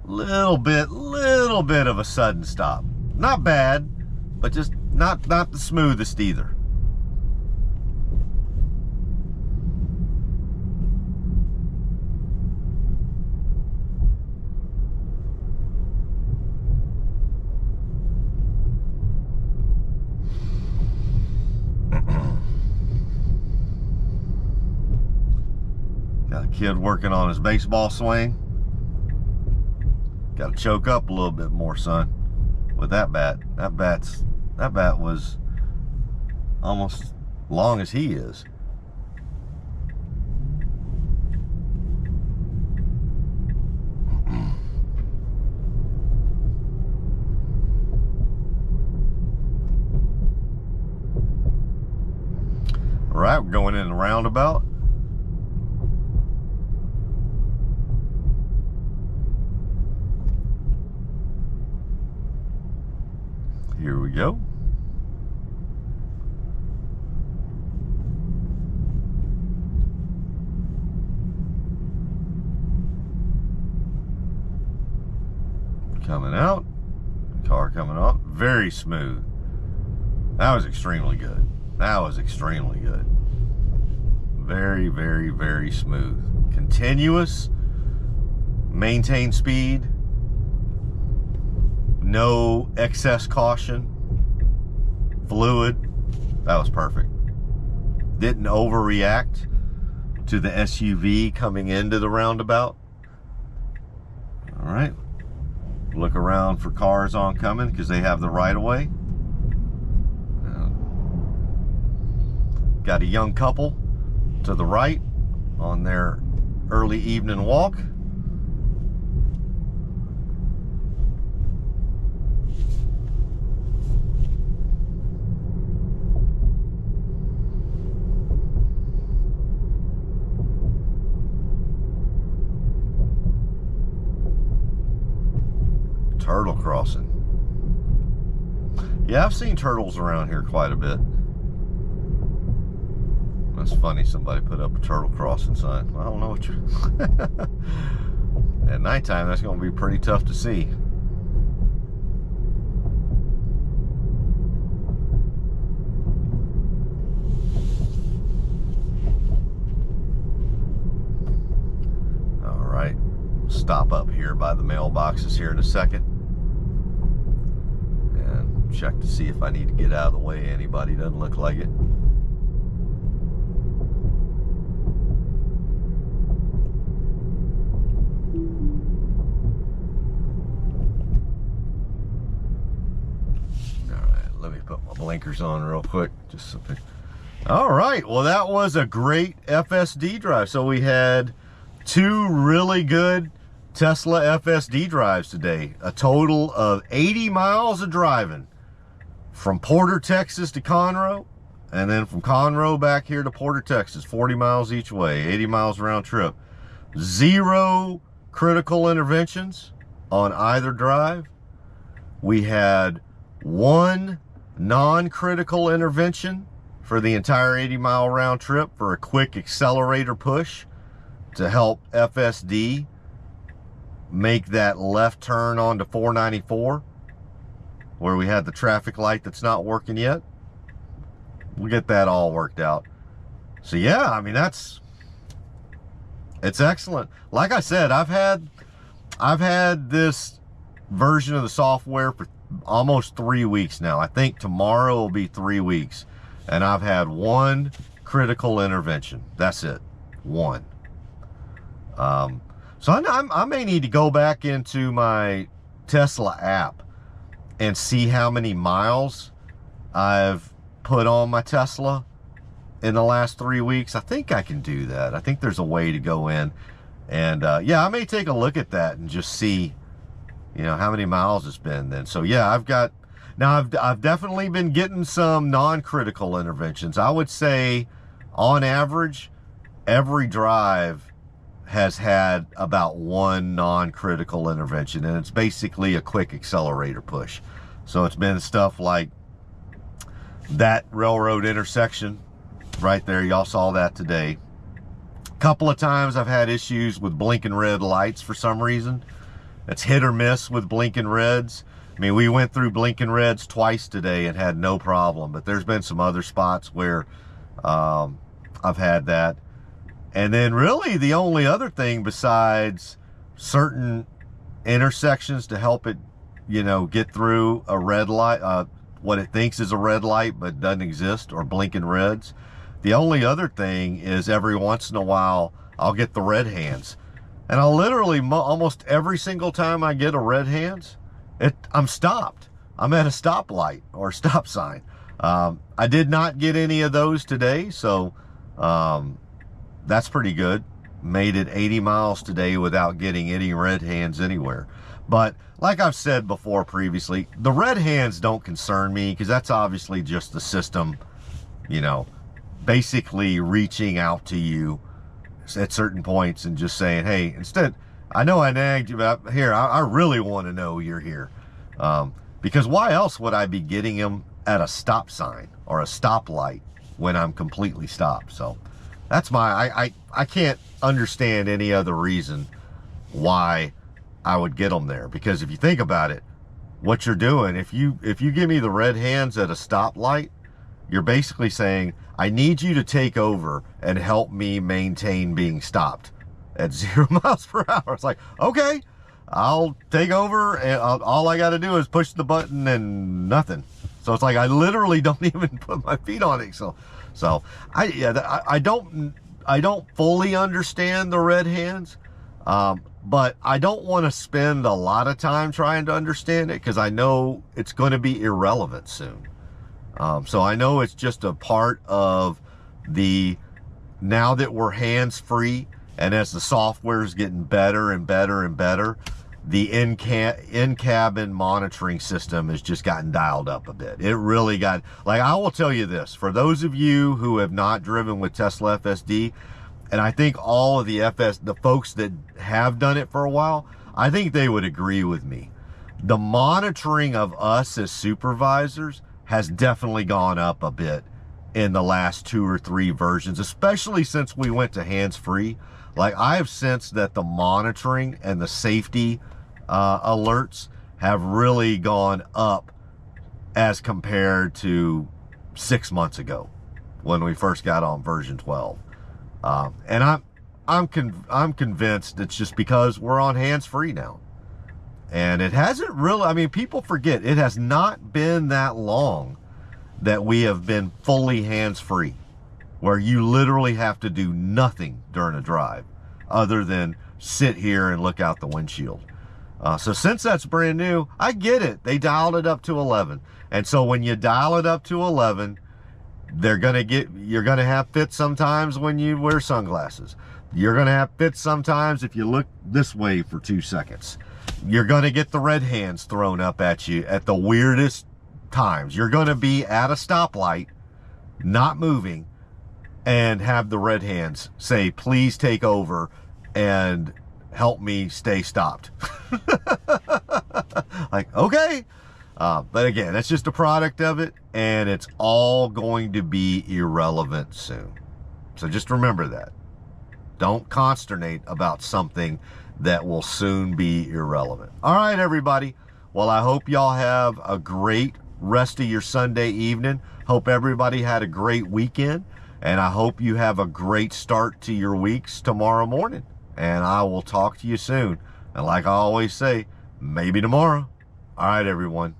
Little bit of a sudden stop. Not bad, but just not the smoothest either. Got a kid working on his baseball swing. Got to choke up a little bit more, son, with that bat. That bat was almost long as he is. All right, we're going in the roundabout. Here we go. Coming out. Car coming off. Very smooth. That was extremely good. That was extremely good. Very, very, very smooth. Continuous. Maintain speed. No excess caution. Fluid. That was perfect. Didn't overreact to the SUV coming into the roundabout. All right. Look around for cars oncoming because they have the right of way. Got a young couple to the right on their early evening walk. Turtle crossing. Yeah, I've seen turtles around here quite a bit. That's funny, somebody put up a turtle crossing sign. I don't know what you're... At nighttime, that's going to be pretty tough to see. All right, stop up here by the mailboxes here in a second. Check to see if I need to get out of the way. Anybody, doesn't look like it. All right, let me put my blinkers on real quick. Just something. All right, well, that was a great FSD drive. So we had 2 really good Tesla FSD drives today. A total of 80 miles of driving. From Porter, Texas to Conroe, and then from Conroe back here to Porter, Texas, 40 miles each way, 80 miles round trip. 0 critical interventions on either drive. We had 1 non-critical intervention for the entire 80-mile round trip for a quick accelerator push to help FSD make that left turn onto 494. Where we had the traffic light that's not working yet. We'll get that all worked out. So yeah, I mean, it's excellent. Like I said, I've had this version of the software for almost 3 weeks now. I think tomorrow will be 3 weeks. And I've had 1 critical intervention. That's it. 1. So I may need to go back into my Tesla app and see how many miles I've put on my Tesla in the last 3 weeks. I think I can do that. I think there's a way to go in and yeah, I may take a look at that and just see, you know, how many miles it's been then. So yeah, I've definitely been getting some non-critical interventions. I would say on average every drive has had about one non-critical intervention, and it's basically a quick accelerator push. So it's been stuff like that railroad intersection right there. Y'all saw that today. A couple of times I've had issues with blinking red lights for some reason. It's hit or miss with blinking reds. I mean, we went through blinking reds twice today and had no problem, but there's been some other spots where I've had that. And then really the only other thing besides certain intersections to help it, you know, get through a red light, what it thinks is a red light but doesn't exist, or blinking reds. The only other thing is every once in a while I'll get the red hands. And I'll literally, almost every single time I get a red hands, I'm stopped. I'm at a stoplight or stop sign. I did not get any of those today, so that's pretty good. Made it 80 miles today without getting any red hands anywhere. But like I've said before previously, the red hands don't concern me, because that's obviously just the system, you know, basically reaching out to you at certain points and just saying, hey, instead, I know I nagged you, but here, I really want to know you're here. Because why else would I be getting them at a stop sign or a stoplight when I'm completely stopped? So that's my, I can't understand any other reason why I would get them there. Because if you think about it, what you're doing, if you give me the red hands at a stoplight, you're basically saying, I need you to take over and help me maintain being stopped at 0 miles per hour. It's like, okay, I'll take over, and all I got to do is push the button and nothing. So it's like I literally don't even put my feet on it. So I don't fully understand the red hands, but I don't want to spend a lot of time trying to understand it, because I know it's going to be irrelevant soon. So I know it's just a part of the, now that we're hands-free, and as the software is getting better and better and better, the in-cabin monitoring system has just gotten dialed up a bit. It really got, like, I will tell you this, for those of you who have not driven with Tesla FSD, and I think all of the folks that have done it for a while, I think they would agree with me. The monitoring of us as supervisors has definitely gone up a bit in the last 2 or 3 versions, especially since we went to hands-free. Like, I have sensed that the monitoring and the safety alerts have really gone up as compared to 6 months ago when we first got on version 12. And I'm convinced it's just because we're on hands-free now. And it hasn't really, I mean, people forget, it has not been that long that we have been fully hands-free, where you literally have to do nothing during a drive other than sit here and look out the windshield. So since that's brand new, I get it. They dialed it up to 11. And so when you dial it up to 11, you're going to have fits sometimes when you wear sunglasses. You're going to have fits sometimes if you look this way for 2 seconds. You're going to get the red hands thrown up at you at the weirdest times. You're going to be at a stoplight, not moving, and have the red hands say, please take over and help me stay stopped. Like, okay. But again, that's just a product of it, and it's all going to be irrelevant soon. So just remember that. Don't consternate about something that will soon be irrelevant. All right, everybody. Well, I hope y'all have a great rest of your Sunday evening. Hope everybody had a great weekend, and I hope you have a great start to your weeks tomorrow morning. And I will talk to you soon. And like I always say, maybe tomorrow. All right, everyone.